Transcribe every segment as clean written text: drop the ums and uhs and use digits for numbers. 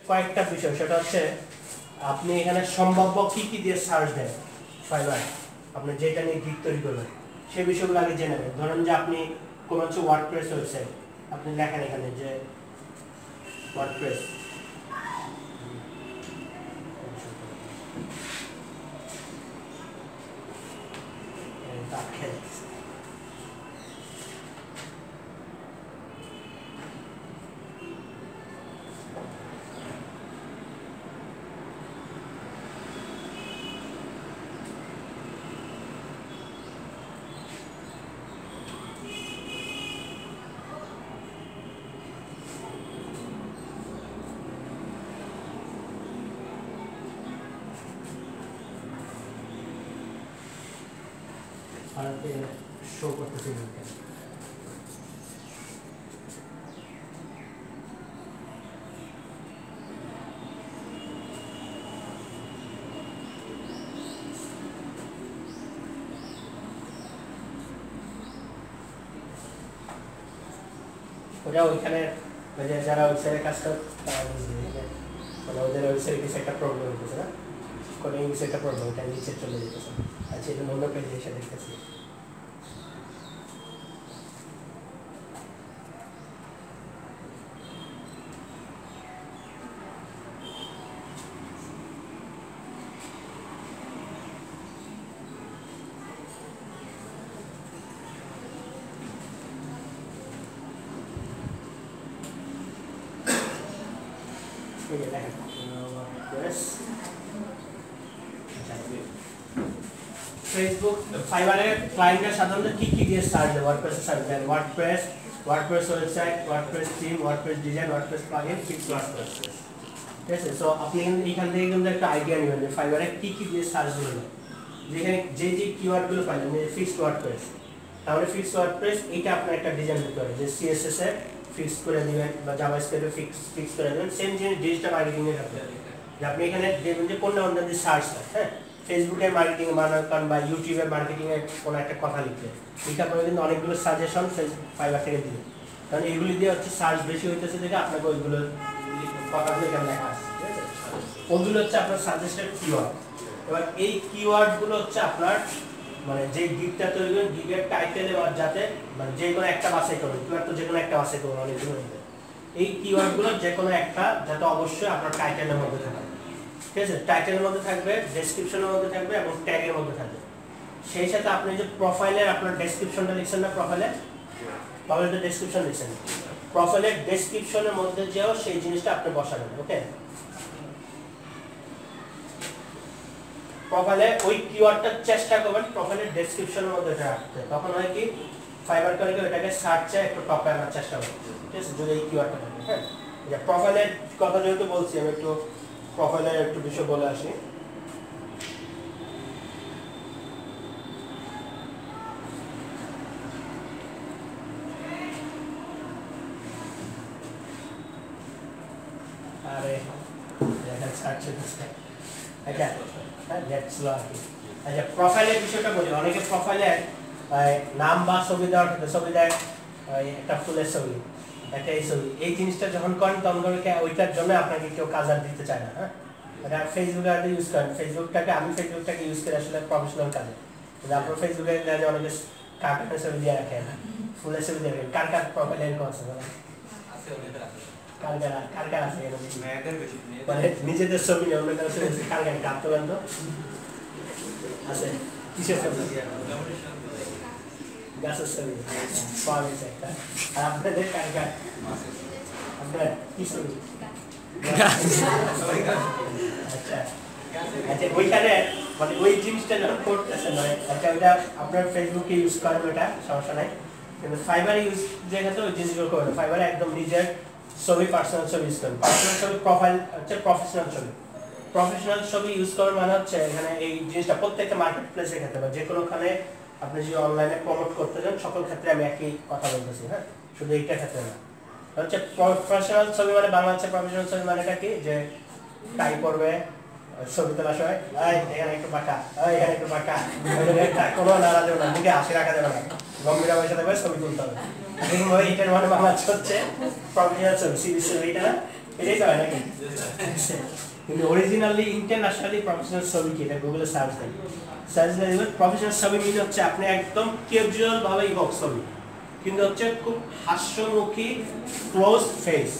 কয়েকটা বিষয়, সেটা হচ্ছে আপনি এখানে সম্ভাব্য কি কি দিয়ে সার্চ দেন ফাইবার, আপনি যেটা নিয়ে গিগ তৈরি করবেন সেই বিষয়গুলো আগে জেনে নেবেন। ধরেন যে আপনি কোনো হচ্ছে ওয়ার্ডপ্রেস ওয়েবসাইট, আপনি লেখেন এখানে যে ওয়ার্ডপ্রেস, শো করতেছি ওটা ওইখানে যারা ওয়েবসাইটে কাজ করে তারা মানে ওদের ওয়েবসাইটে কিছু একটা প্রবলেম হতেছে না, কোনো কিছু একটা প্রবলেম, ওটা নিচে চলে যেতেছে। আচ্ছা, এটা অন্য পেজে এসে দেখতেছি। ফেসবুক ফাইবারের ক্লায়েন্টরা সাধারণত কি কি দিয়ে সার্চ দেয়? ওয়ার্ডপ্রেসে সার্চ দেন WordPress, WordPress website, WordPress theme, WordPress design, WordPress plugin, fix WordPress. ঠিক আছে, সো আপনি এখান থেকে কিন্তু একটা আইডিয়া নেবেন যে ফাইবারে কি কি দিয়ে সার্চ দিবেন। যেখানে যে যে কিওয়ার্ডগুলো পাইলেন, যে ফিক্সড ওয়ার্ডপ্রেস, তাহলে ফিক্সড ওয়ার্ডপ্রেস এইটা আপনার একটা ডিজাইন দিতে হবে, যে সিএসএস এর ফিক্স করে দিবেন বা জাভাস্ক্রিপ্টে ফিক্স করে দিবেন। সেম জিনিস ডিজিটাল মার্কেটিং এর ক্ষেত্রে যে আপনি এখানে দেখবেন যে কোন নাম দিয়ে সার্চ হয়, হ্যাঁ, ফেসবুকের মার্কেটিং বানান বা ইউটিউবের মার্কেটিং এর কোনো একটা কথা লিখতে, এটা আপনারা কিন্তু অনেকগুলো সাজেশন ফাইবার থেকে দিবেন, কারণ এইগুলি দিয়ে হচ্ছে সার্চ বেশি হইতেছে দেখে আপনাকে ওইগুলো কথাগুলো এখানে লেখা আছে। ঠিক আছে, ওগুলো হচ্ছে আপনার সাজেস্টেড কিওয়ার্ড। এবার এই কিওয়ার্ডগুলো হচ্ছে আপনার মানে যে গিগটা তৈরি করবেন, গিগের টাইটেলে যাতে মানে যে কোনো একটা বাছাই করবেন, কিওয়ার্ড তো যে কোনো একটা বাছাই করবেন অনেকগুলো, এই কিওয়ার্ডগুলো যে কোনো একটা যাতে অবশ্যই আপনার টাইটেলের মধ্যে থাকে। ঠিক আছে, টাইটেলের মধ্যে থাকবে, ডেসক্রিপশনের মধ্যে থাকবে এবং ট্যাগের মধ্যে থাকবে। সেই সাথে আপনি যে প্রোফাইলের আপনার ডেসক্রিপশনটা লিখছেন না, প্রোফাইলের ডেসক্রিপশন লিখছেন, প্রোফাইলের ডেসক্রিপশনের মধ্যে যেও সেই জিনিসটা আপনি বসাবেন। ওকে, প্রোফাইলে ওই কিওয়ার্ডটা চেষ্টা করবেন প্রোফাইলের ডেসক্রিপশনের মধ্যে রাখতে, তখন হয় কি ফাইবার করে এটাকে সার্চে একটু টপে আনার চেষ্টা করবেন। ঠিক আছে, যদি এই কিওয়ার্ডটা থাকে। হ্যাঁ, যে প্রোফাইলের কথা যেহেতু বলছি, আমি একটু প্রোফাইলের একটু বিষয় বলে আসি। আরে এটা সার্চ করতে আচ্ছা, লেটস লগ। আচ্ছা, প্রোফাইলের বিষয়টা বলি। অনেকে প্রোফাইলে নাম বা ছবি দেওয়ার ক্ষেত্রে ছবি দেয় একটা ফুলের ছবি, একটা এই ছবি, এই জিনিসটা যখন করেন তখন ওইটার জন্য আপনাকে কেউ কাজ আর দিতে চায় না। হ্যাঁ, এটা ফেসবুকে ইউজ করেন, আমি ফেসবুকটাকে ইউজ করি আসলে প্রফেশনাল কাজে। আপনার ফেসবুকে অনেকে কার্টুনের ছবি দিয়ে রাখেন, ফুলের ছবি দিয়ে রাখেন, কার প্রোফাইলে এরকম আছে? কার আছে মানে নিজেদের ছবি নেই, অন্য কারো ছবি কার কাপ তোলেন তো আছে, কিসের ছবি? গাছের ছবি পাওয়া গেছে একটা। আর আপনাদের কার আপনার কি ছবি? আচ্ছা আচ্ছা, ওইখানে মানে ওই জিনিসটা যখন করতেছেন, মানে আচ্ছা ওইটা আপনার ফেসবুকে ইউজ করেন, ওইটা সমস্যা নাই, কিন্তু ফাইবারে ইউজ যেখানে ওই জিনিসগুলো করবেন। ফাইবারে একদম নিজের ছবি, পার্সোনাল ছবি ইউজ করেন। পার্সোনাল ছবি প্রোফাইল হচ্ছে প্রফেশনাল ছবি। প্রফেশনাল ছবি ইউজ করার মানে হচ্ছে এখানে এই জিনিসটা প্রত্যেকটা মার্কেট প্লেসে ক্ষেত্রে বা যে কোনোখানে আপনি যদি অনলাইনে প্রমোট করতে চান, সকল ক্ষেত্রে আমি একই কথা বলতেছি। হ্যাঁ, শুধু এইটা ক্ষেত্রে না। হচ্ছে প্রফেশনাল ছবি মানে বাংলাদেশের প্রফেশনাল ছবি মানেটা কি, যে টাই পরবে, ছবি তোলার সময় এখানে একটু বাঁকা, এখানে একটু বাঁকা, কোনো নাড়া যাবে না, মুখে হাসি রাখা যাবে না, গম্ভীর বসে থাকবে, ছবি তুলতে হবে। এটার মানে বাংলাদেশ হচ্ছে প্রফেশনাল ছবি, সিরিজ ছবি, এটা না এটাই তো হয় নাকি? কিন্তু অরিজিনালি ইন্টারন্যাশনালি প্রফেশনাল ছবি কি, এটা গুগলে সার্চ দেন, সার্চ দিলে প্রফেশনাল ছবি মিলে হচ্ছে আপনি একদম ক্যাজুয়াল ভাবে ইভক ছবি, কিন্তু হচ্ছে খুব হাস্যমুখী ক্লোজ ফেস,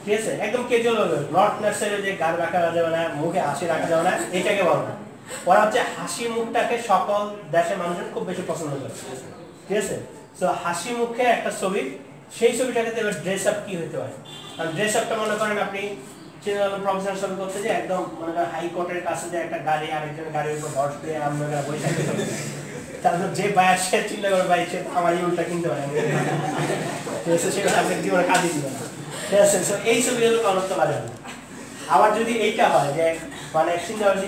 ঠিক আছে, একদম ক্যাজুয়াল ভাবে, নট নেসেসারি যে গাল রাখা যাবে না, মুখে হাসি রাখা যাবে না, এটাকে বলো না। ওরা হচ্ছে হাসি মুখটাকে সকল দেশের মানুষজন খুব বেশি পছন্দ করে, ঠিক আছে। তো হাসি মুখে একটা ছবি, সেই ছবিটাকে এবার ড্রেস আপ কি হতে পারে, কারণ ড্রেস আপটা মনে করেন আপনি প্রফেশনাল ছবি করতে যে একদম মনে করেন হাইকোর্টের কাছে যে একটা গাড়ি আরেকজনের গাড়ির উপর হর্স দিয়ে আমরা বসে থাকতে, তারপর যে বায়ার সে চিন্তা করে ভাই সে আমার এই উল্টা কিনতে পারে, ঠিক আছে, সেটা আপনি জীবনে কাজে দিবে না, ঠিক আছে। এই ছবিগুলো করতে পারে না। আবার যদি এইটা হয় যে মানে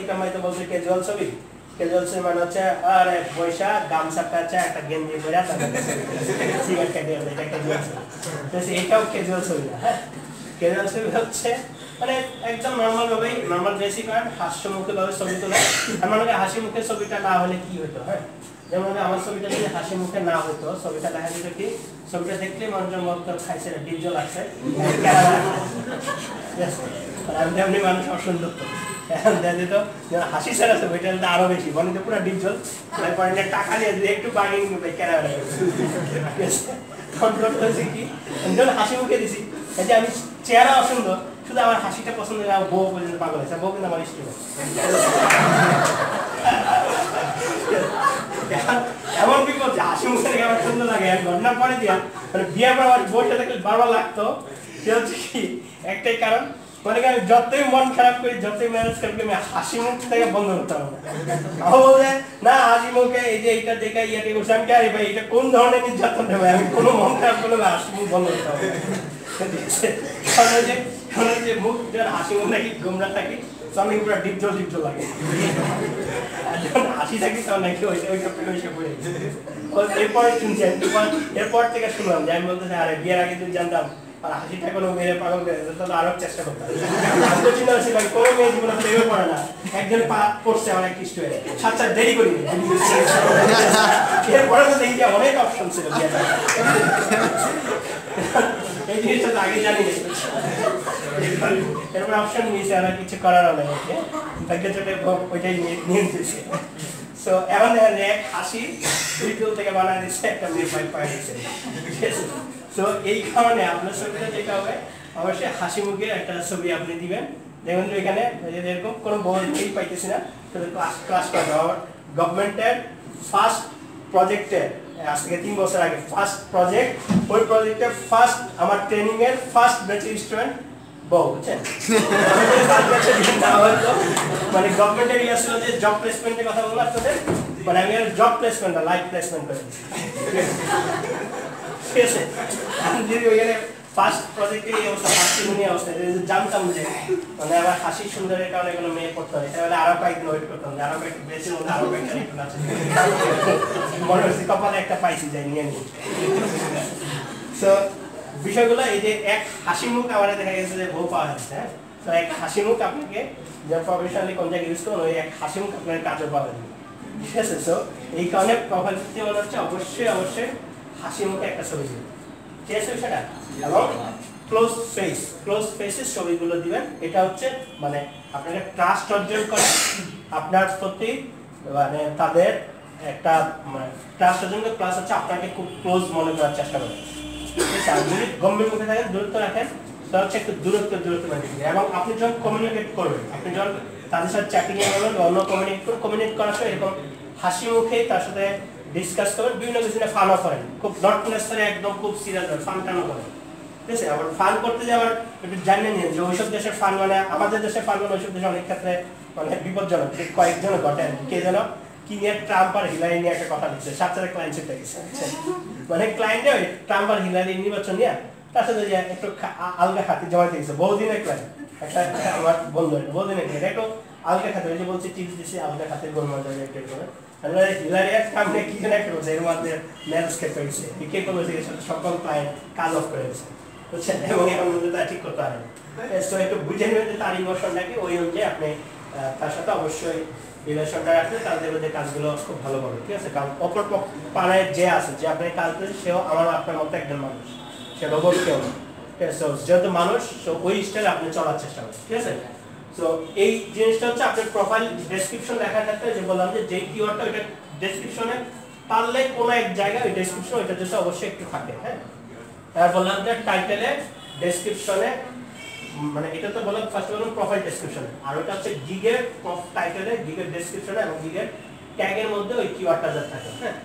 কামাইতে বলছে ক্যাজুয়াল ছবি, ক্যাজুয়াল ছবি মানে হচ্ছে আরে পয়সা গামছা কাচা একটা গেঞ্জি পরে সিগারেট খেতে হবে, এটা ক্যাজুয়াল ছবি, ঠিক আছে, এটাও ক্যাজুয়াল ছবি না। হ্যাঁ, ক্যাজুয়াল ছবি হচ্ছে মানে একদম নর্মাল ভাবেই নর্মাল বেসিক হয়, হাস্যমুখী ভাবে ছবি তোলা। আর মানে হাসি মুখের ছবিটা না হলে কি হতো, হ্যাঁ, যেমন আমার ছবিটা যদি হাসি মুখে না হতো, ছবিটা দেখা যেত কি, ছবিটা দেখলে মানুষজন বলতো খাইছে ডিজল আছে, আমি তেমনি মানুষ অসুন্দর হাসি ছাড়া ছবি, এটা আরো বেশি মানে পুরো ডিজল, তারপরে টাকা নিয়ে যদি একটু বার্গেনিং করবে কেনা হয়েছে কি, হাসি মুখে দিছি, যে আমি চেহারা অসুন্দর, শুধু আমার হাসিটা পছন্দ করে আমার বউ পর্যন্ত পাগল হয়েছে, বউ কিন্তু আমার স্ত্রী। এমন বিপদ যে হাসি মুখে দেখে আমার সুন্দর লাগে, ঘটনা পরে দিয়া মানে বিয়ের পর আমার বউটা দেখলে বারবার লাগতো, সে হচ্ছে কি একটাই কারণ, মানে আমি যতই মন খারাপ করি, যতই ম্যানেজ করি, আমি হাসি মুখ থেকে বন্ধ করতে পারবো না, হাসি মুখে এই যে এইটা দেখে ইয়াতে করছে, আমি আরে ভাই এটা কোন ধরনের নির্যাতন দেবে, আমি কোনো মন খারাপ করলে হাসি মুখ বন্ধ করতে পারবো, যে মুখ হাসি মুখ নাকি গোমরা থাকি, তখন পুরো ডিপজল ডিপজল লাগে, হাসি থাকি তখন নাকি এরপরে শুনছি, এরপর থেকে শুনলাম যে আমি বলতেছি আরে বিয়ের আগে তুই জানতাম আর হাসিটা কোনো মেয়ের পাগল করে তাহলে আরো চেষ্টা করতাম, চিন্তা করছি ভাই কোনো মেয়ে জীবনে প্রেমে পড়ে না, একজন পা পড়ছে অনেক কিছু হয়ে সাত দেরি করি, এরপরে তো দেখি অনেক অপশন ছিল, এই জিনিসটা তো আগে জানি না, এরপর অপশন নিয়েছে আর কিছু করার অনেক, ভাগ্য চোটে ওইটাই নিয়ে নিয়েছে। সো এখন এক হাসি ভিডিও থেকে বানায় দিচ্ছে একটা মেয়ে পাই দিচ্ছে, ঠিক আছে। তো এই কারণে আপনার ছবিটা যেটা হবে অবশ্যই হাসি মুখে একটা ছবি আপনি দিবেন, দেখুন এখানে এরকম কোনো বই পাইতেছি না, ক্লাস করবে গভর্নমেন্টের ফার্স্ট প্রজেক্টের আজ থেকে 3 বছর আগে ফার্স্ট প্রজেক্ট, ওই প্রজেক্টের ফার্স্ট আমার ট্রেনিং এর ফার্স্ট ব্যাচের স্টুডেন্ট বউ, বুঝছেন, মানে গভর্নমেন্টের ইয়ে ছিল যে জব প্লেসমেন্টের কথা বলবো আপনাদের, মানে আমি জব প্লেসমেন্ট না লাইফ প্লেসমেন্ট করে দিচ্ছি, ঠিক আছে। আমি যদি ওইখানে ফার্স্ট প্রজেক্টে এই অবস্থা, ফার্স্ট নিয়ে অবস্থা জানতাম যে মানে আমার হাসি সুন্দরের কারণে কোনো মেয়ে পড়তে হবে, তাহলে আরো কয়েকদিন ওয়েট করতাম যে আরো কয়েকটা বেঁচে মধ্যে আরো কয়েকটা একটু আছে, মনে হচ্ছে কপালে একটা পাইছি যাই নিয়ে নিই। তো বিষয়গুলো এই যে এক হাসি মুখ আমাদের দেখা গেছে যে বউ পাওয়া যাচ্ছে, হ্যাঁ, তো এক হাসি মুখ আপনাকে যে প্রফেশনালি কোন জায়গায় ইউজ করুন, ওই এক হাসি মুখ আপনার কাজও পাওয়া যাবে, ঠিক আছে। তো এই কারণে প্রোফাইল পিকচার মনে হচ্ছে অবশ্যই হাসি মুখে একটা ছবি দিবেন, ঠিক আছে সেটা, এবং ক্লোজ ফেসের ছবিগুলো দিবেন, এটা হচ্ছে মানে আপনাকে ট্রাস্ট অর্জন করে আপনার প্রতি, মানে তাদের একটা ট্রাস্ট অর্জন করে, প্লাস হচ্ছে আপনাকে খুব ক্লোজ মনে করার চেষ্টা করে, যদি গম্ভীর মুখে থাকেন দূরত্ব রাখেন, তাহলে হচ্ছে একটু দূরত্ব মেনটেন, এবং আপনি যখন কমিউনিকেট করবেন, আপনি যখন তাদের সাথে চ্যাটিং এ করবেন বা অন্য কমিউনিকেট করার সময় এরকম হাসি মুখে তার সাথে ডিসকাস করবেন, বিভিন্ন কিছু নিয়ে ফানও করেন, খুব নট নেসেসারি একদম খুব সিরিয়াস ফান টানও করেন, ঠিক আছে। আবার ফান করতে যে আবার একটু জানে নিন যে ওইসব দেশের ফান মানে আমাদের দেশের ফান মানে ওইসব দেশে অনেক ক্ষেত্রে মানে বিপজ্জনক, কয়েকজন ঘটে, কে যেন কি নিয়ে ট্রাম্প আর হিলারি নিয়ে একটা কথা দিচ্ছে, সাথে ক্লায়েন্ট সেটা গেছে, মানে ক্লায়েন্টে ওই ট্রাম্প আর হিলারি নির্বাচন নিয়ে তার সাথে যে একটু আলগা খাতি জমাতে গেছে, বহুদিনের ক্লায়েন্ট, একটা আমার বন্ধু বহুদিনের ক্লায়েন্ট, একটু আলগা খাতে ওই যে বলছে টিপস দিচ্ছে আলগা খাতের গোলমাল একটু করে হিলারি এক সামনে কি যেন একটা বলছে, এর মধ্যে ম্যারেজ খেতে হয়েছে, কে করেছে সকল ক্লায়েন্ট কাজ অফ করে গেছে, বুঝছেন, এবং এখন মধ্যে তা ঠিক করতে পারেন, তো একটু বুঝে নেবেন যে তার ইমোশনটাকে ওই অনুযায়ী আপনি তার সাথে অবশ্যই রিলেশনটা রাখলে তাদের মধ্যে কাজগুলো খুব ভালো হবে, ঠিক আছে। কারণ অপর পাড়ায় যে আছে যে আপনার কাজ করেছে সেও আমার আপনার মতো একজন মানুষ, সে রোবট কেউ না, সো যেহেতু মানুষ সো ওই স্টাইলে আপনি চলার চেষ্টা করেন, ঠিক আছে। সো এই জিনিসটা হচ্ছে আপনার প্রোফাইল ডেসক্রিপশন লেখার ক্ষেত্রে যে বললাম যে কিওয়ার্ডটা ওইটা ডেসক্রিপশনে পারলে কোনো এক জায়গায় ওই ডেসক্রিপশন ওইটা যদি অবশ্যই একটু থাকে, হ্যাঁ। তারপর বললাম যে টাইটেলে ডেসক্রিপশনে মানে এটা তো বললাম ফার্স্ট বললাম প্রোফাইল ডেসক্রিপশনে, আর ওটা হচ্ছে গিগের টাইটেলে, গিগের ডেসক্রিপশনে এবং গিগের ট্যাগের মধ্যে ওই কিওয়ার্ডটা যা থাকে, হ্যাঁ।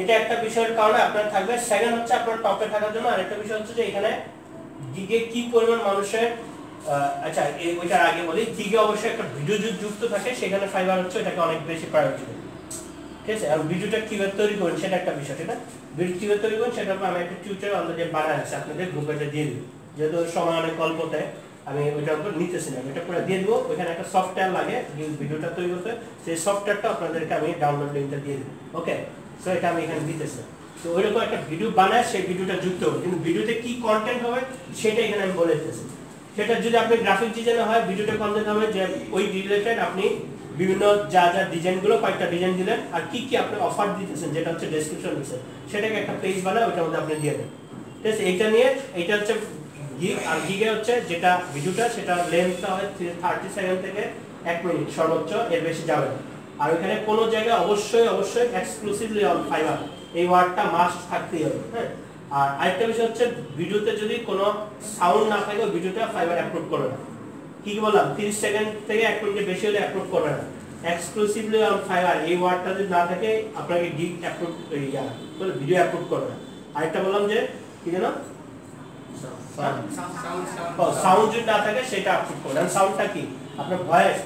এটা একটা বিষয়ের কারণে আপনার থাকবে। সেকেন্ড হচ্ছে আপনার টপে থাকার জন্য আরেকটা বিষয় হচ্ছে যে এখানে গিগে কি পরিমাণ মানুষের আচ্ছা ওইটার আগে বলি, গিগে অবশ্যই একটা ভিডিও যদি যুক্ত থাকে সেখানে ফাইবার হচ্ছে এটাকে অনেক বেশি প্রায়োরিটি দেবে, ঠিক আছে। আর ভিডিওটা কিভাবে তৈরি করবেন সেটা একটা বিষয়, ঠিক না। ভিডিও কিভাবে তৈরি করবেন সেটা আমি একটা টিউটোরিয়াল অলরেডি বানায় আছে, আপনাদের গ্রুপে দিয়ে দিব, যেহেতু সময় অনেক অল্পতে আমি ওইটার উপর নিতেছি না, এটা পুরো দিয়ে দিব। ওইখানে একটা সফটওয়্যার লাগে ভিডিওটা তৈরি করতে, সেই সফটওয়্যারটা আপনাদেরকে আমি ডাউনলোড লিংকটা দিয়ে দিব, ওকে। সো এটা আমি এখানে দিতেছি। তো ওইরকম একটা ভিডিও বানায় সেই ভিডিওটা যুক্ত হবে, কিন্তু ভিডিওতে কি কন্টেন্ট হবে সেটা এখানে আমি বলে দিতেছি। সেটা যদি আপনি গ্রাফিক ডিজাইনে হয়, ভিডিওতে কন্টেন্ট হবে যে ওই রিলেটেড আপনি বিভিন্ন যা যা ডিজাইনগুলো কয়েকটা ডিজাইন দিলেন, আর কি কি আপনি অফার দিতেছেন যেটা হচ্ছে ডেসক্রিপশন দিচ্ছেন, সেটাকে একটা পেজ বানায় ওইটার মধ্যে আপনি দিয়ে দেন, ঠিক আছে। এইটা নিয়ে এইটা হচ্ছে গিগ, আর গিগে হচ্ছে যেটা ভিডিওটা সেটা লেন্থটা হয় 30 সেকেন্ড থেকে 1 মিনিট সর্বোচ্চ, এর বেশি যাবে না। আর ওখানে কোনো জায়গায় অবশ্যই অবশ্যই এক্সক্লুসিভলি অন ফাইবার এই ওয়ার্ডটা মাস্ট থাকতেই হবে, হ্যাঁ। আর আরেকটা বিষয় হচ্ছে ভিডিওতে যদি কোনো সাউন্ড না থাকে ভিডিওটা ফাইবার আপলোড করবে না। কি বললাম 30 সেকেন্ড থেকে 1 মিনিটের বেশি হলে আপলোড করবে না। এক্সক্লুসিভলি অন ফাইবার এই ওয়ার্ডটা যদি না থাকে আপনাকে গিগ আপলোড ভিডিও আপলোড করবে না। আরেকটা বললাম যে কি জানো সাউন্ড যদি না থাকে সেটা আপলোড করবেন। সাউন্ডটা কি আপনার ভয়েস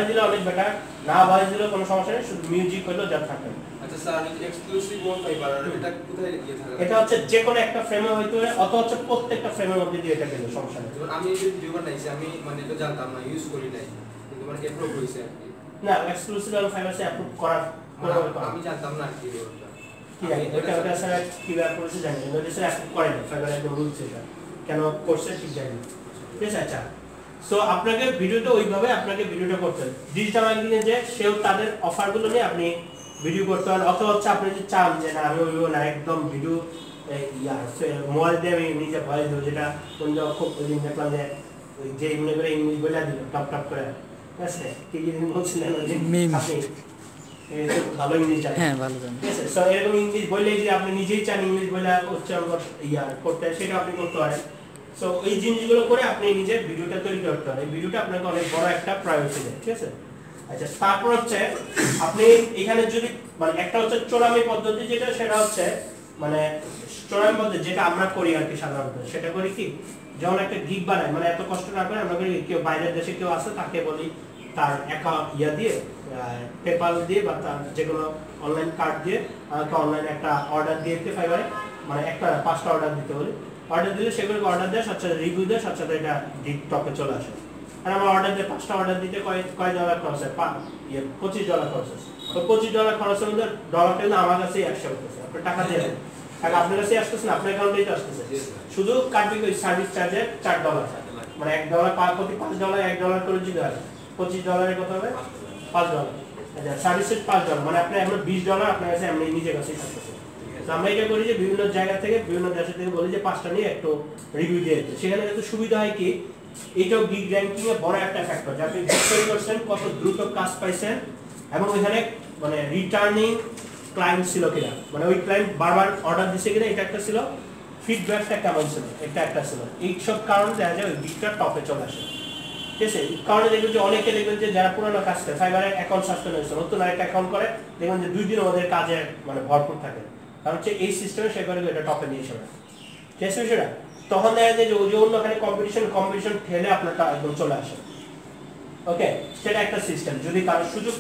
দিলে অনেক বেটার, না ভয়েস দিলে কোনো সমস্যা নেই, শুধু মিউজিক হলেও যা থাকে। আচ্ছা স্যার এক্সক্লুসিভ ওয়ান ফাইবার এটা কোথায় দিয়ে থাকে? এটা হচ্ছে যে কোনো একটা ফ্রেমে হইতে পারে অথবা হচ্ছে প্রত্যেকটা ফ্রেমের মধ্যে দিয়ে এটা দিলে সমস্যা নেই। আমি যে ভিডিও বানাইছি আমি মানে এটা জানতাম না, ইউজ করি নাই, কিন্তু মানে অ্যাপ্রুভ হইছে আর কি। না এক্সক্লুসিভ ওয়ান ফাইবার সে অ্যাপ্রুভ করার আমি জানতাম না কি ওটা কি জানি ওটা স্যার কিভাবে করেছে জানি না, ওটা স্যার অ্যাপ্রুভ করে না, ফাইবার একদম রুলস এটা কেন করছে ঠিক জানি না, ঠিক আছে। আচ্ছা সো আপনাকে ভিডিওটা ওইভাবে আপনাকে ভিডিওটা করতে হবে। ডিজিটাল মার্কেটিং যে সেও তাদের অফারগুলো নিয়ে আপনি ভিডিও করতে পারেন, অথবা হচ্ছে আপনি যদি চান যে না আমি ওইভাবে না একদম ভিডিও মোবাইল দিয়ে আমি নিজে ভয়েস দেবো, যেটা কোন খুব ওই দিন দেখলাম যে মনে করে ইংলিশ বলে দিল টপ টপ করে, ঠিক আছে। কি জিনিস বলছিলেন আপনি ভালো ইংলিশ জানেন, হ্যাঁ ভালো জানেন, ঠিক আছে। সো এরকম ইংলিশ বললে যে আপনি নিজেই চান ইংলিশ বলে উচ্চারণ করতে সেটা আপনি করতে পারেন। সো এই জিনিসগুলো করে আপনি নিজের ভিডিওটা তৈরি করতে পারেন। এই ভিডিওটা আপনাকে অনেক বড় একটা প্রায়োরিটি দেয়, ঠিক আছে। আচ্ছা তারপর হচ্ছে আপনি এখানে যদি মানে একটা হচ্ছে চোরামি পদ্ধতি যেটা সেটা হচ্ছে মানে চোরামি পদ্ধতি যেটা আমরা করি আর কি সাধারণত, সেটা করি কি যখন একটা গিগ বানাই মানে এত কষ্ট না করে আমরা করি কেউ বাইরের দেশে কেউ আছে তাকে বলি তার অ্যাকাউন্ট দিয়ে পেপাল দিয়ে বা তার যে কোনো অনলাইন কার্ড দিয়ে আমাকে অনলাইনে একটা অর্ডার দিয়ে দিতে ফাইবারে, মানে একটা 5টা অর্ডার দিতে বলি। অর্ডার দিলে সেগুলোকে অর্ডার দেয়, সাথে সাথে রিভিউ দেয়, সাথে সাথে এটা টপে চলে আসে। আর আমার অর্ডার দিয়ে 5টা অর্ডার দিতে কয় ডলার খরচ হয়, $25 খরচ আছে। তো $25 খরচের মধ্যে ডলারটা কিন্তু আমার কাছেই 100 হতেছে, আপনি টাকা দিয়ে দেন, টাকা আপনার কাছেই আসতেছে না, আপনার অ্যাকাউন্টেই তো আসতেছে। শুধু কাটবে ওই সার্ভিস চার্জে $4, মানে $1 প্রতি $5 $1 করে যদি হয় $25 কত হবে $5। আচ্ছা সার্ভিসের $5 মানে আপনি এখন $20 আপনার কাছে এমনি নিজের কাছেই থাকতেছে। তো আমরা এটা করি যে বিভিন্ন জায়গা থেকে বিভিন্ন দেশ থেকে বলি যে 5টা নিয়ে একটু রিভিউ দিয়ে দিতে, সেখানে কিন্তু সুবিধা হয় কি এইটাও গিগ র্যাঙ্কিং এ বড় একটা ফ্যাক্টর যে আপনি তৈরি করছেন কত দ্রুত কাজ পাইছেন এবং ওইখানে মানে রিটার্নিং ক্লায়েন্ট ছিল কিনা, মানে ওই ক্লায়েন্ট বারবার অর্ডার দিছে কিনা এটা একটা ছিল, ফিডব্যাকটা কেমন ছিল এটা একটা ছিল। এই সব কারণে দেখা যায় ওই গিগটা টপে চলে আসে, ঠিক আছে। এই কারণে দেখবেন যে অনেকে দেখবেন যে যারা পুরোনো কাজ করে ফাইবারে অ্যাকাউন্ট সাসপেন্ড হয়েছে, নতুন আরেকটা অ্যাকাউন্ট করে দেখবেন যে 2 দিন ওদের কাজে মানে ভরপুর থাকে, কারণ হচ্ছে এই সিস্টেমে সে করে এটা টপে নিয়ে এসে ঠিক আছে বিষয়টা। তখন দেখা যায় যে অন্যখানে কম্পিটিশন ঠেলে আপনারটা একদম চলে আসে, ওকে। সেটা একটা সিস্টেম, যদি কারো সুযোগ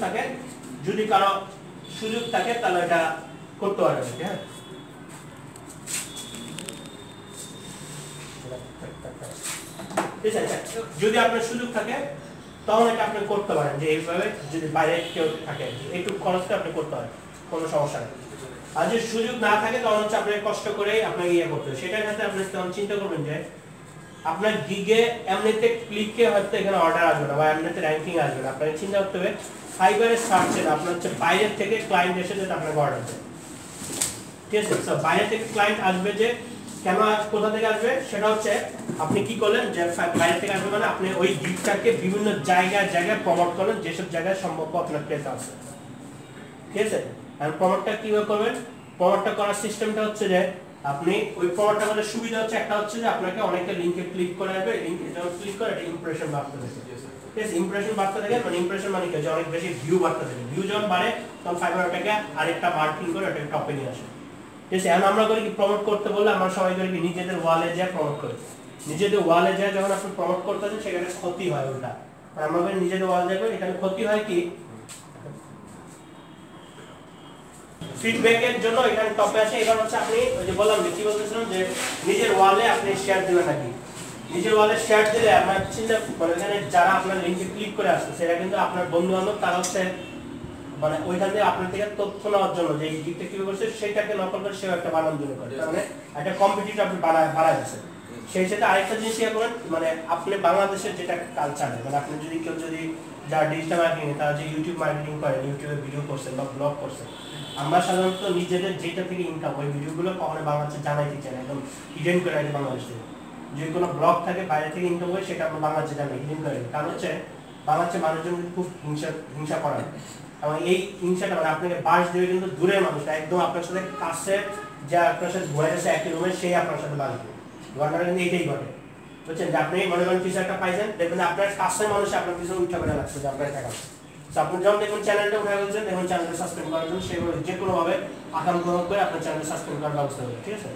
থাকে তাহলে এটা করতে পারবেন, হ্যাঁ। যদি আপনার সুযোগ থাকে তখন এটা আপনি করতে পারেন যে এইভাবে, যদি বাইরে কেউ থাকে একটু খরচটা আপনি করতে পারেন, কোনো সমস্যা নেই। আর যদি সুযোগ না থাকে তখন হচ্ছে আপনাকে কষ্ট করে আপনাকে ইয়ে করতে হবে। সেটার ক্ষেত্রে আপনি তখন চিন্তা করবেন যে আপনার গিগে এমনিতে ক্লিকে হয়তো এখানে অর্ডার আসবে না বা এমনিতে র্যাঙ্কিং আসবে না, আপনাকে চিন্তা করতে হবে ফাইবারের সার্চে আপনার হচ্ছে বাইরের থেকে ক্লায়েন্ট এসে যেটা আপনাকে অর্ডার দেয়, ঠিক আছে। বাইরে থেকে ক্লায়েন্ট আসবে যে কেন কোথা থেকে আসবে সেটা হচ্ছে আপনি কি করলেন যে বাইরে থেকে আসবে মানে আপনি ওই গিগটাকে বিভিন্ন জায়গায় জায়গায় প্রমোট করলেন যেসব জায়গায় সম্ভব আপনার প্লেস আছে, ঠিক আছে। আর প্রমোটটা কিভাবে করবেন, প্রমোটটা করার সিস্টেমটা হচ্ছে যে আপনি ওই প্রমোটটা করলে সুবিধা হচ্ছে একটা হচ্ছে যে আপনাকে অনেকটা লিংকে ক্লিক করে আসবে, লিংকে যখন ক্লিক করে এটা ইমপ্রেশন বাড়তে থাকে, ঠিক আছে। ইমপ্রেশন বাড়তে থাকে মানে ইমপ্রেশন মানে কি যে অনেক বেশি ভিউ বাড়তে থাকে, ভিউ যখন বাড়ে তখন ফাইবার ওটাকে আরেকটা মার্কিং করে ওটাকে টপে নিয়ে আসে, ঠিক আছে। এখন আমরা করি কি প্রমোট করতে বললে আমরা সবাই করি কি নিজেদের ওয়ালে যা প্রমোট করি, নিজেদের ওয়ালে যা যখন আপনি প্রমোট করতেছেন সেখানে ক্ষতি হয় উল্টা, আমরা করি নিজেদের ওয়ালে যা করি এখানে ক্ষতি হয় কি ফিডব্যাকের জন্য এখানে টপে আছে। এবার হচ্ছে আপনি ওই যে বললাম কি বলতেছিলাম যে নিজের ওয়ালে আপনি শেয়ার দিবেন নাকি, নিজের ওয়ালে শেয়ার দিলে আপনার চিন্তা মানে এখানে যারা আপনার লিংকে ক্লিক করে আসছে সেটা কিন্তু আপনার বন্ধু বান্ধব, তারা হচ্ছে মানে ওইখান থেকে আপনার থেকে তথ্য নেওয়ার জন্য যে এই গিফটটা কিভাবে করছে সেটাকে নকল করে সেও একটা বানানোর জন্য করে, তার মানে একটা কম্পিটিটিভ আপনি বাড়ায় দিচ্ছেন। সেই সাথে আরেকটা জিনিস ইয়ে করেন মানে আপনি বাংলাদেশের যেটা কালচার মানে আপনি যদি কেউ যদি যারা ডিজিটাল মার্কেটিং তারা যে ইউটিউব মার্কেটিং করেন, ইউটিউবে ভিডিও করছেন বা ব্লগ করছেন, আমরা সাধারণত নিজেদের যেটা থেকে ইনকাম ওই ভিডিওগুলো কখনো বাংলাদেশে জানাইতে চাই না, একদম হিডেন করে রাখি বাংলাদেশ থেকে। যে কোনো ব্লগ থাকে বাইরে থেকে ইনকাম হয় সেটা আমরা বাংলাদেশে জানাই হিডেন করে রাখি, কারণ হচ্ছে বাংলাদেশের মানুষজন খুব হিংসা করেন এবং এই হিংসাটা মানে আপনাকে বাস দেবে কিন্তু দূরের মানুষটা একদম আপনার সাথে কাছে যে আপনার সাথে ঘুরে গেছে একই রুমে সেই আপনার সাথে বাঁচবে, ঘটনাটা কিন্তু এইটাই ঘটে, বুঝছেন। যে আপনি মনে করেন কিছু একটা পাইছেন, দেখবেন আপনার কাছের মানুষ আপনার কিছু উঠা করে লাগছে যে আপনার টাকা, আপনি যখন দেখুন চ্যানেলটা উঠে গেছেন দেখুন চ্যানেলটা সাসপেন্ড করার জন্য সেগুলো যে কোনোভাবে আকাম গ্রহণ করে আপনার চ্যানেলটা সাসপেন্ড করার ব্যবস্থা করবে, ঠিক আছে।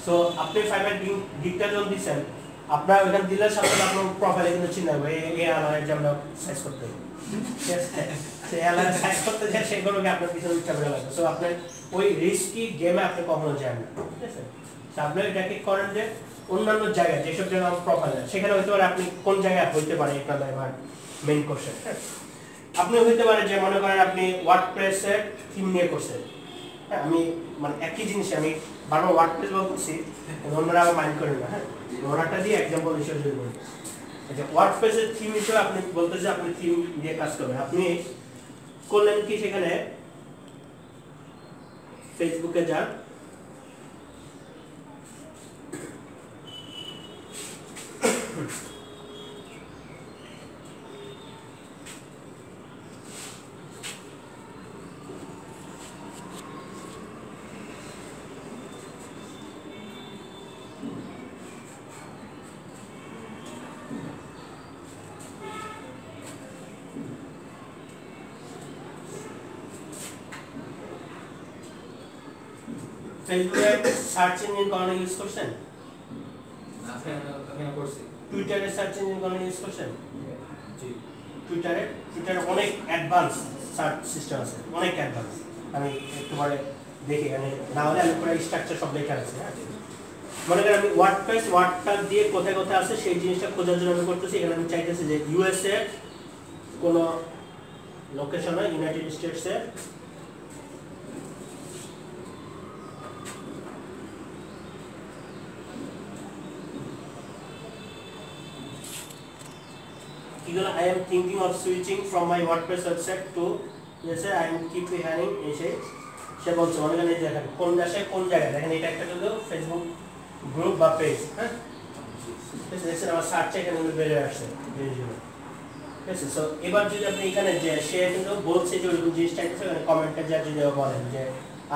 সো আপনি ফাইবার গিগটা যখন দিচ্ছেন আপনার ওইখানে দিলের সাথে আপনার প্রোফাইলে কিন্তু চিন্তা হবে এই আমার যে আমরা সাইজ করতে হবে, ঠিক আছে। সেই অ্যালার্ম সাইজ করতে যায় সেগুলোকে আপনার পিছনে উঠা করে লাগবে, সো আপনার ওই রিস্কি গেমে আপনি কখনো যান না, ঠিক আছে। আপনি এটাকে করেন যে অন্যান্য জায়গায় যেসব জায়গায় আমার প্রোফাইল আছে সেখানে হইতে পারে আপনি কোন জায়গায় হইতে পারে এটা আমার মেইন কোশ্চেন। আপনি হইতে পারে যে মনে করেন আপনি ওয়ার্ডপ্রেসের থিম নিয়ে করছেন, হ্যাঁ আমি মানে একই জিনিস আমি বারবার ওয়ার্ডপ্রেস বলছি অন্যরা আবার মাইন্ড করেন না, হ্যাঁ ওনারটা দিয়ে এক্সাম্পল হিসেবে যদি বলি আচ্ছা ওয়ার্ডপ্রেসের থিম হিসেবে আপনি বলতেছে আপনি থিম দিয়ে কাজ করবেন, আপনি করলেন কি সেখানে ফেসবুকে যান, ফেসবুকে সার্চ ইঞ্জিন কোন ইউজ করছেন, আপনি করছি টুইটারে সার্চ ইঞ্জিন কোন ইউজ করছেন, জি টুইটারে অনেক অ্যাডভান্স সার্চ সিস্টেম আছে, অনেক অ্যাডভান্স, আমি একটু পরে দেখি এখানে না হলে আমি পুরো স্ট্রাকচার সব লেখা আছে, হ্যাঁ মনে করেন আমি ওয়ার্ডটা দিয়ে কোথায় কোথায় আছে সেই জিনিসটা খোঁজার জন্য আমি করতেছি, এখানে আমি চাইতেছি যে ইউএসএ কোন লোকেশনে United স্টেটসে I am thinking of switching from my WordPress website to yes I am keep hearing এসে সে বলছে মনে করেন যে দেখেন কোন দেশে কোন জায়গায় দেখেন এটা একটা কিন্তু ফেসবুক গ্রুপ বা পেজ, হ্যাঁ দেখছেন আমার সার্চে এখানে বেরিয়ে আসছে জিনিসগুলো, ঠিক আছে। সো এবার যদি আপনি এখানে যে সে কিন্তু বলছে যে ওই জিনিসটা এখানে কমেন্টে যা যদি বলেন যে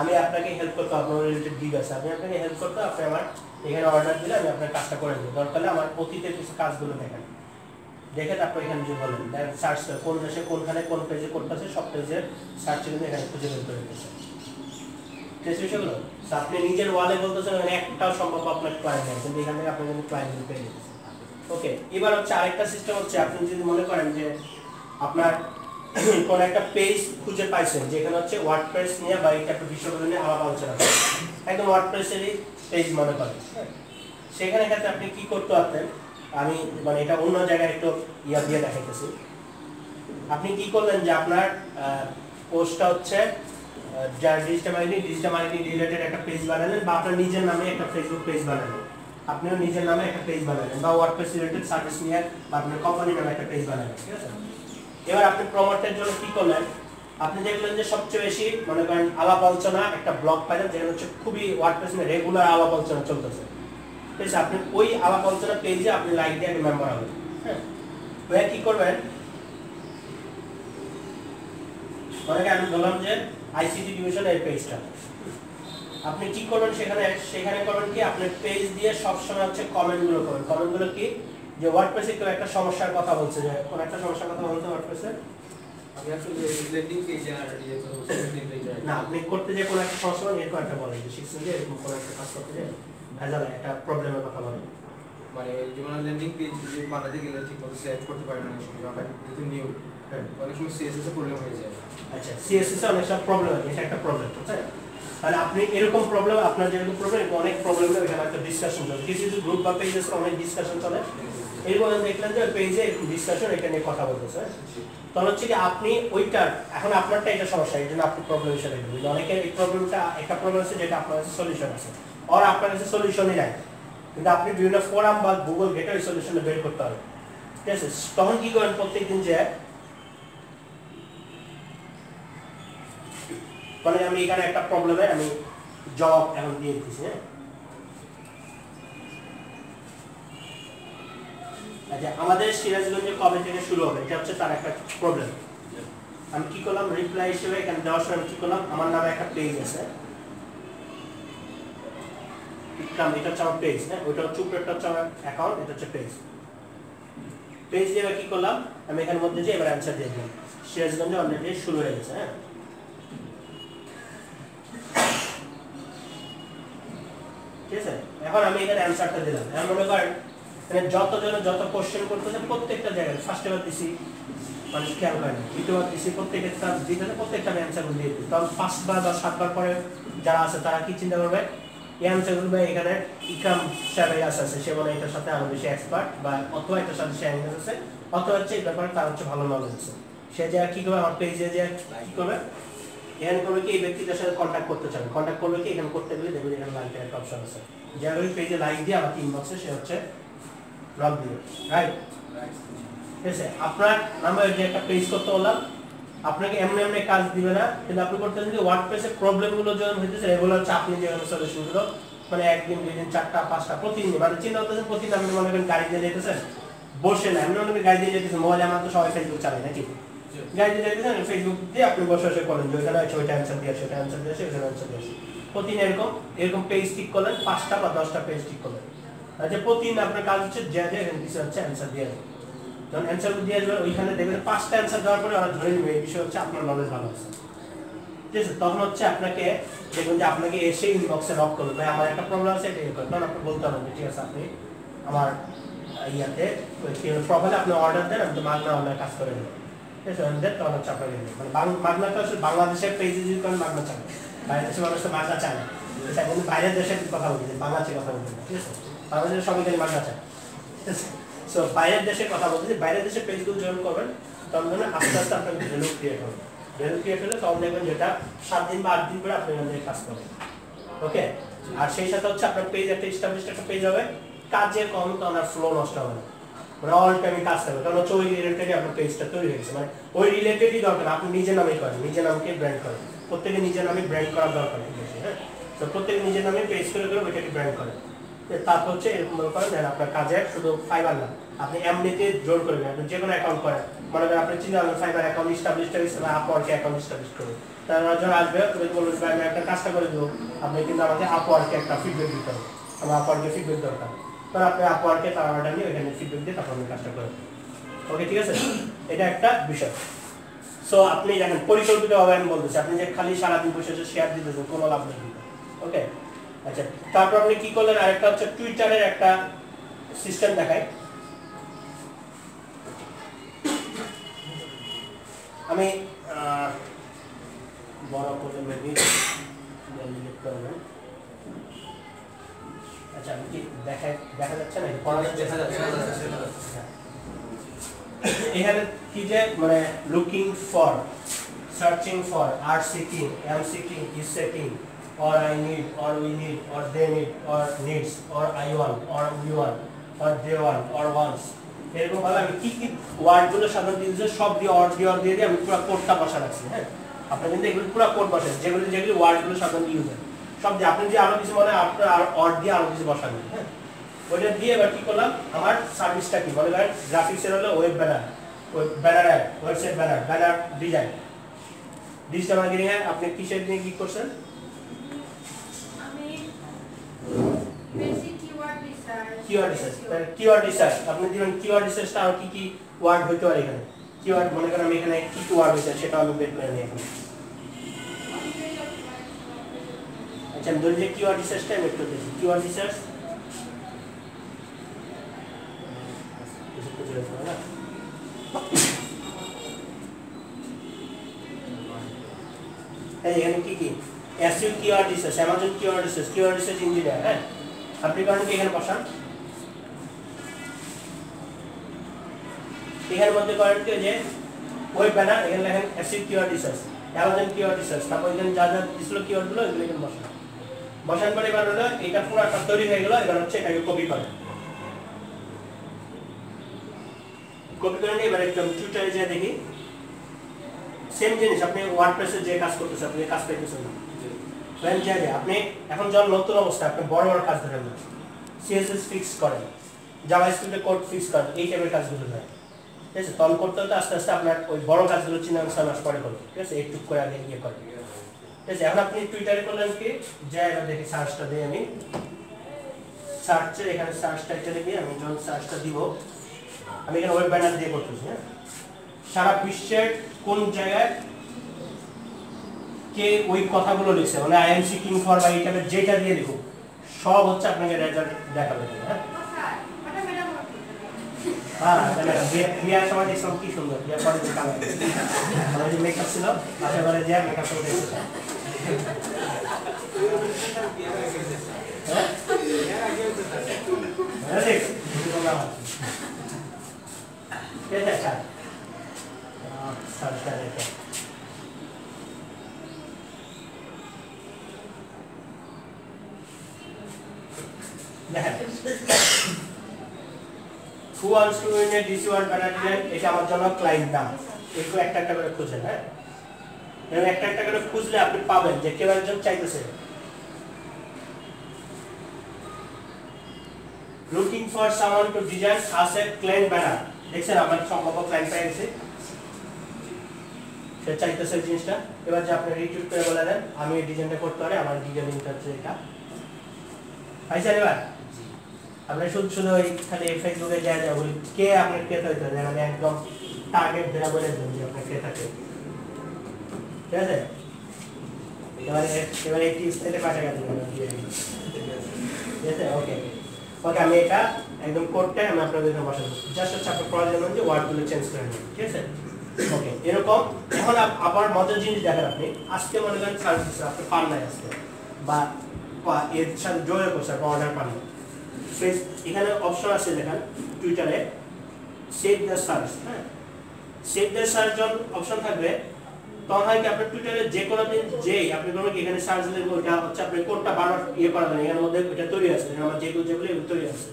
আমি আপনাকে হেল্প করতে আপনার রিলেটেড গিগ আছে আমি আপনাকে হেল্প করতে আপনি আমার এখানে অর্ডার দিলে আমি আপনার কাজটা করে দেবো, দরকার হলে আমার অতীতের কিছু কাজগুলো দেখেন দেখে তারপর এখানে যে বলেন সার্চ করে কোন দেশে কোনখানে কোন পেজে করতেছে সব পেজের সার্চ কিন্তু এখানে খুঁজে বের করে দিচ্ছে, ঠিক আছে বিষয়গুলো। আপনি নিজের ওয়ালে বলতেছেন একটাও সম্ভব আপনার ক্লায়েন্ট নেই কিন্তু এখান থেকে আপনি কিন্তু ক্লায়েন্ট পেয়ে যাচ্ছেন, ওকে। এবার হচ্ছে আরেকটা সিস্টেম হচ্ছে আপনি যদি মনে করেন যে আপনার কোন একটা পেজ খুঁজে পাইছেন যেখানে হচ্ছে ওয়ার্ডপ্রেস নিয়ে বা এটা একটা বিষয়গুলো নিয়ে আলাপ আলোচনা করেন, একদম ওয়ার্ডপ্রেসেরই পেজ মনে করেন, সেখানে ক্ষেত্রে আপনি কি করতে পারতেন আমি মানে এটা অন্য জায়গায় একটু ইয়া দিয়ে দেখাইতেছি। আপনি কি করলেন যে আপনার পোস্টটা হচ্ছে যার ডিজিটাল মার্কেটিং রিলেটেড একটা পেজ বানালেন বা আপনার নিজের নামে একটা ফেসবুক পেজ বানালেন, আপনিও নিজের নামে একটা পেজ বানালেন বা ওয়ার্ডপ্রেস রিলেটেড সার্ভিস নিয়ে বা আপনার কোম্পানির নামে একটা পেজ বানালেন, ঠিক আছে। এবার আপনি প্রমোটের জন্য কি করলেন আপনি দেখলেন যে সবচেয়ে বেশি মনে করেন আলাপ আলোচনা একটা ব্লগ পাইলেন যেটা হচ্ছে খুবই ওয়ার্ডপ্রেস নিয়ে রেগুলার আলাপ আলোচনা চলতেছে, ঠিক আছে আপনি ওই আলাপ আলোচনা পেজে আপনি লাইক দিয়ে আপনি মেম্বার হবেন হ্যাঁ ওই কি করবেন অনেকে আমি বললাম যে আইসিটি ডিভিশন এই পেজটা আপনি কি করবেন সেখানে করবেন কি আপনি পেজ দিয়ে সব সময় হচ্ছে কমেন্টগুলো করবেন কমেন্টগুলো কি যে ওয়ার্ডপ্রেসে কেউ একটা সমস্যার কথা বলছে যে কোন একটা সমস্যার কথা বলতে ওয়ার্ডপ্রেসে আমি আসলে ল্যান্ডিং পেজে আর ইয়ে করব ল্যান্ডিং পেজে না আপনি করতে যে কোনো একটা সমস্যা এরকম একটা বলেন যে শিখছেন যে এরকম কোনো একটা কাজ করতে যে ভেজাল একটা প্রবলেমের কথা বলেন মানে যেমন ল্যান্ডিং পেজ যে বানাতে গেলে ঠিকমতো সেট করতে পারে না সময় যেহেতু নিউ অনেক সময় সিএসএস এ প্রবলেম হয়ে যায় আচ্ছা সিএসএস এ অনেক সব প্রবলেম আছে এটা একটা প্রবলেম ঠিক আছে তাহলে আপনি এরকম প্রবলেম আপনার যেরকম প্রবলেম অনেক প্রবলেম এখানে একটা ডিসকাশন চলে কিছু কিছু গ্রুপ বা পেজেস অনেক ডিসকাশন চলে এইরকম দেখলেন যে পেজে এরকম ডিসকাশন এটা নিয়ে কথা বলতেছে তাহলে হচ্ছে কি আপনি ওইটার এখন আপনারটা এটা সমস্যা এই জন্য আপনি প্রবলেম হিসেবে দেখবেন অনেকের এই প্রবলেমটা একটা প্রবলেম আছে যেটা আপনার কাছে সলিউশন আছে আর আপনার কাছে সলিউশনই নাই কিন্তু আপনি বিভিন্ন ফোরাম বা গুগল ঘেটে ওই সলিউশনটা বের করতে হবে ঠিক আছে তখন কি করেন প্রত্যেকদিন যে মানে আমি এখানে একটা প্রবলেমে আমি জব এখন দিয়ে দিচ্ছি হ্যাঁ আচ্ছা আমাদের সিরাজগঞ্জে কবে থেকে শুরু হবে এটা হচ্ছে তার একটা প্রবলেম আমি কি করলাম রিপ্লাই হিসেবে এখানে দেওয়ার সময় কি করলাম আমার নামে একটা পেজ আছে ইকরাম এটা হচ্ছে আমার পেজ হ্যাঁ ওইটা হচ্ছে উপরেরটা হচ্ছে আমার অ্যাকাউন্ট এটা হচ্ছে পেজ দিয়ে কি করলাম আমি এখানের মধ্যে যে এবার অ্যান্সার দিয়ে দিলাম সিরাজগঞ্জে অলরেডি শুরু হয়ে গেছে হ্যাঁ ঠিক আছে এখন আমি এখানে অ্যানসারটা দিলাম এখন মনে করেন যত কোশ্চেন করতেছে প্রত্যেকটা জায়গায় ফার্স্ট এবার দিছি মানুষ খেয়াল করে না দ্বিতীয়বার দিছি প্রত্যেকটা আমি অ্যান্সার দিয়ে দিই তখন 5 বার বা 7 বার পরে যারা আছে তারা কি চিন্তা করবে এই অ্যান্সারগুলো এখানে ইকরাম সাহেব আছে সে বলে এটার সাথে আরো বেশি এক্সপার্ট বা অথবা এটার সাথে সে অ্যাঙ্গেল আছে অথবা হচ্ছে এই ব্যাপারে তার হচ্ছে ভালো নলেজ আছে সে যা কি করবে আমার পেজে যে কি করবে এখানে করবে কি এই ব্যক্তিটার সাথে কন্ট্যাক্ট করতে চাবে কন্ট্যাক্ট করবে কি এখানে করতে গেলে দেখবেন এখানে লাইকের একটা অপশন আছে যার ওই পেজে লাইক দিয়ে আমাকে ইনবক্সে সে হচ্ছে লগ দিবে রাইট ঠিক আছে আপনার নাম্বার যে একটা পেজ করতে বললাম আপনাকে এমনি এমনি কাজ দিবে না কিন্তু আপনি করতেছেন যে ওয়ার্ডপ্রেসের প্রবলেমগুলো যখন হইতেছে এগুলো হচ্ছে আপনি যেখানে সলিউশনগুলো মানে একদিন দুই দিন 4টা 5টা প্রতিদিন মানে চিন্তা করতেছেন প্রতিদিন আপনি মনে করেন গাড়ি দিয়ে যেতেছেন বসে না এমনি অনেকে গাড়ি দিয়ে যেতেছেন মোবাইলে আমরা তো সবাই ফেসবুক চালাই নাকি গাড়ি দিয়ে যেতেছেন ফেসবুক দিয়ে আপনি বসে বসে করেন যে ওইখানে আছে ওইটা অ্যান্সার দিয়ে আসে ওইটা অ্যান্সার দিয়ে আসে ওইখানে অ্যান্সার দিয়ে আসে প্রতিদিন এরকম পেজ ঠিক করলেন 5টা বা 10টা পেজ ঠিক করলেন আচ্ছা প্রতিদিন আপনার কাজ হচ্ছে যে এখানে কিছু হচ্ছে অ্যান্সার দিয়ে আসবে যখন অ্যান্সার দিয়ে আসবে ওইখানে দেখবেন 5টা অ্যান্সার দেওয়ার পরে ওরা ধরে নেবে এই বিষয় হচ্ছে আপনার নলেজ ভালো আছে ঠিক আছে তখন হচ্ছে আপনাকে দেখবেন যে আপনাকে এসে ইনবক্সে নক করবে ভাই আমার একটা প্রবলেম আছে এটা করতে তখন আপনি বলতে হবে ঠিক আছে আপনি আমার ইয়াতে প্রোফাইলে আপনি অর্ডার দেন আমি তো মাগনা অনলাইন কাজ করে দেবো ঠিক আছে দেন তখন হচ্ছে আপনাকে মানে মাগনাটা আসলে বাংলাদেশের পেজে যদি করেন মাগনা চান বাইরের দেশের মানুষ তো মাগনা চায় না কিন্তু বাইরের দেশের কথা বলতে বাংলাদেশের কথা বলতে ঠিক আছে বাংলাদেশের সবাই খালি মাগনা চায় ঠিক আছে সো বাইরের দেশের কথা বলতে বাইরের দেশের পেজগুলো জয়েন করবেন তখন আস্তে আস্তে আপনার ভ্যালু ক্রিয়েট হবে ভ্যালু ক্রিয়েট হলে তখন দেখবেন যেটা 7 দিন বা 8 দিন পরে আপনি এখানে কাজ করবেন ওকে আর সেই সাথে হচ্ছে আপনার পেজ একটা এস্টাবলিশড একটা পেজ হবে কাজের কম তো আপনার ফ্লো নষ্ট হবে না মানে অল টাইমই কাজ করবে কারণ হচ্ছে ওই রিলেটেডই আপনার পেজটা তৈরি হয়েছে মানে ওই রিলেটেডই দরকার আপনি নিজের নামেই করেন নিজের নামকে ব্র্যান্ড করেন প্রত্যেকে নিজের নামে ব্র্যান্ড করার দরকার ঠিক আছে হ্যাঁ তো প্রত্যেকে নিজের নামে পেজ করে ওইটাকে ব্র্যান্ড করেন তারপর হচ্ছে এরকম মনে করেন দেন আপনার কাজের শুধু ফাইবার না আপনি এমনিতে জোর করবেন আপনি যে কোনো অ্যাকাউন্ট করেন মনে করেন আপনি চিন্তা করবেন ফাইবার অ্যাকাউন্ট ইস্টাবলিশ হয়েছে বা আপওয়ার্কে অ্যাকাউন্ট ইস্টাবলিশ করবেন তারা যখন আসবে তুমি বলবেন যে আমি একটা কাজটা করে দেবো আপনি কিন্তু আমাকে আপওয়ার্কে একটা ফিডব্যাক দিতে হবে আমার আপওয়ার্কে ফিডব্যাক দরকার তখন আপনি আপওয়ার্কে তার অর্ডার নিয়ে ওইখানে ফিডব্যাক দিয়ে তারপর আপনি কাজটা করেন ওকে ঠিক আছে এটা একটা বিষয় সো আপনি জানেন পরিকল্পিতভাবে আমি বলতেছি আপনি যে খালি সারাদিন বসে শেয়ার দিতেছেন কোনো লাভ নেই ওকে আচ্ছা তারপর আপনি কি করলেন আরেকটা হচ্ছে টুইটারের একটা সিস্টেম দেখাই আমি বড় করে মেবি ডিলিট করবেন আচ্ছা আমি কি দেখা যাচ্ছে না পড়া দেখা যাচ্ছে এখানে কি যে মানে লুকিং ফর সার্চিং ফর আর seeking um seeking is seeking or I need, or we need, or they need, or needs, or I want, or we want, or they want, or wants. এরকম ভাবে আমি কি কি ওয়ার্ডগুলো সাধারণত use সব দিয়ে অর দিয়ে আমি পুরো কোডটা বসা রাখছি হ্যাঁ আপনি কিন্তু এগুলো পুরো কোড বসেন যেগুলো ওয়ার্ডগুলো সাধারণত ইউজ হয় সব দিয়ে আপনি যে আরো কিছু মনে আপনার অর দিয়ে আরো কিছু বসাবেন হ্যাঁ ওইটা দিয়ে এবার কি করলাম আমার সার্ভিসটা কি মনে করেন গ্রাফিক্সের হলো web banner, web banner website banner, banner design, digital marketing এ আপনি কিসের নিয়ে ক্লিক করছেন? আমি basic keyword research. Keyword research আপনি দিবেন কিওয়ার্ড রিসার্চটা আর কি কি ওয়ার্ড হইতে পারে এখানে কিওয়ার্ড মনে করেন আমি এখানে কি কি ওয়ার্ড হইছে সেটা আমি বের করে নিই এখন। আচ্ছা আমি ধরি যে কিওয়ার্ড রিসার্চটা আমি একটু দেখি কিওয়ার্ড রিসার্চ এখানে কি কি SEO keyword research, Amazon keyword research engineer. হ্যাঁ আপনি কারণ কি এখানে বসান এখানের মধ্যে করেন কি যে ওয়েব ব্যানার এখানে লেখেন SEO keyword research, Amazon keyword research, তারপর এখানে যা যা দিছিল কিওয়ার্ডগুলো এগুলো এখানে বসান। বসান পরে এবার হলো এটা পুরো একটা তৈরি হয়ে গেল। এবার হচ্ছে এটাকে কপি করেন, কপি করে নিয়ে এবার একদম টুইটারে যা দেখি সেম জিনিস আপনি ওয়ার্ডপ্রেসে যে কাজ করতেছেন আপনি কাজ পাইতেছেন না আপনি এখন যখন নতুন অবস্থা আপনি বড় বড় কাজ ধরেন না, সিএসএস ফিক্স করেন, জাভাস্ক্রিপ্টে কোড ফিক্স করেন, এই টাইপের কাজগুলো হয়। ঠিক আছে তখন করতে হতে আস্তে আস্তে আপনার ওই বড় কাজগুলো চিন্তা মাস পরে করবে। ঠিক আছে একটু করে আগে ইয়ে করে। ঠিক আছে এখন আপনি টুইটারে করলেন কি যে এবার দেখি সার্চটা দিই আমি সার্চের এখানে সার্চ টাইটেলে গিয়ে আমি যখন সার্চটা দিব আমি এখানে ওয়েব ব্যানার দিয়ে করতেছি। হ্যাঁ সারা বিশ্বের কোন জায়গায় কে ওই কথাগুলো লিখছে মানে আই এম সিকিং ফর বা এই টাইপের যেটা দিয়ে লিখুক সব হচ্ছে আপনাকে রেজাল্ট দেখাবে। হ্যাঁ হ্যাঁ বিয়ার সময় দেখলাম কি সুন্দর বিয়ার পরে যে কালার আমার যে মেকআপ ছিল আশা করে যে মেকআপ করে এসেছে। Who wants to win a DC1 banner design? এটা আমার জন্য ক্লায়েন্ট নাম একটু একটা একটা করে খুঁজেন। হ্যাঁ এবং একটা একটা করে খুঁজলে আপনি পাবেন যে কেউ একজন চাইতেছে looking for someone to design as a client banner। দেখছেন আমার সম্ভব ক্লায়েন্ট পেয়ে গেছে সে চাইতেছে জিনিসটা। এবার যে আপনি রিটুইট করে বলে দেন আমি এই ডিজাইনটা করতে পারি আমার ডিজাইনিংটা হচ্ছে এটা পাইছেন। এবার আপনি শুধু শুধু ওই খালি ফেসবুকে যা যা বলি কে আপনার ক্রেতা হইতে হবে মানে একদম টার্গেট ধরে বলে দেন যে আপনার ক্রেতাকে। ঠিক আছে এবারে এই টিপস থেকে পাঠা গেছে। ঠিক আছে ওকে ওকে আমি এটা একদম কোডটা আমি আপনাদের জন্য বসাবো জাস্ট হচ্ছে আপনার প্রয়োজন যে ওয়ার্ডগুলো চেঞ্জ করে নেবেন। ঠিক আছে ওকে এরকম। এখন আবার মজার জিনিস দেখেন আপনি আজকে মনে করেন সার্ভিস আপনি পান নাই আজকে বা এর সাথে যোগাযোগ করছে আপনি অর্ডার পান না এখানে অপশন আছে দেখেন টুইটারে সেভ দ্য সার্চ। হ্যাঁ সেভ দ্য সার্চ যখন অপশন থাকবে তখন হয় কি আপনার টুইটারে যে কোনো দিন যেই আপনি কোনো এখানে সার্চ দিলে ওইটা হচ্ছে আপনি কোডটা বারবার ইয়ে করা যায় এর মধ্যে এটা তৈরি আছে আমার যেগুলো যেগুলো তৈরি আছে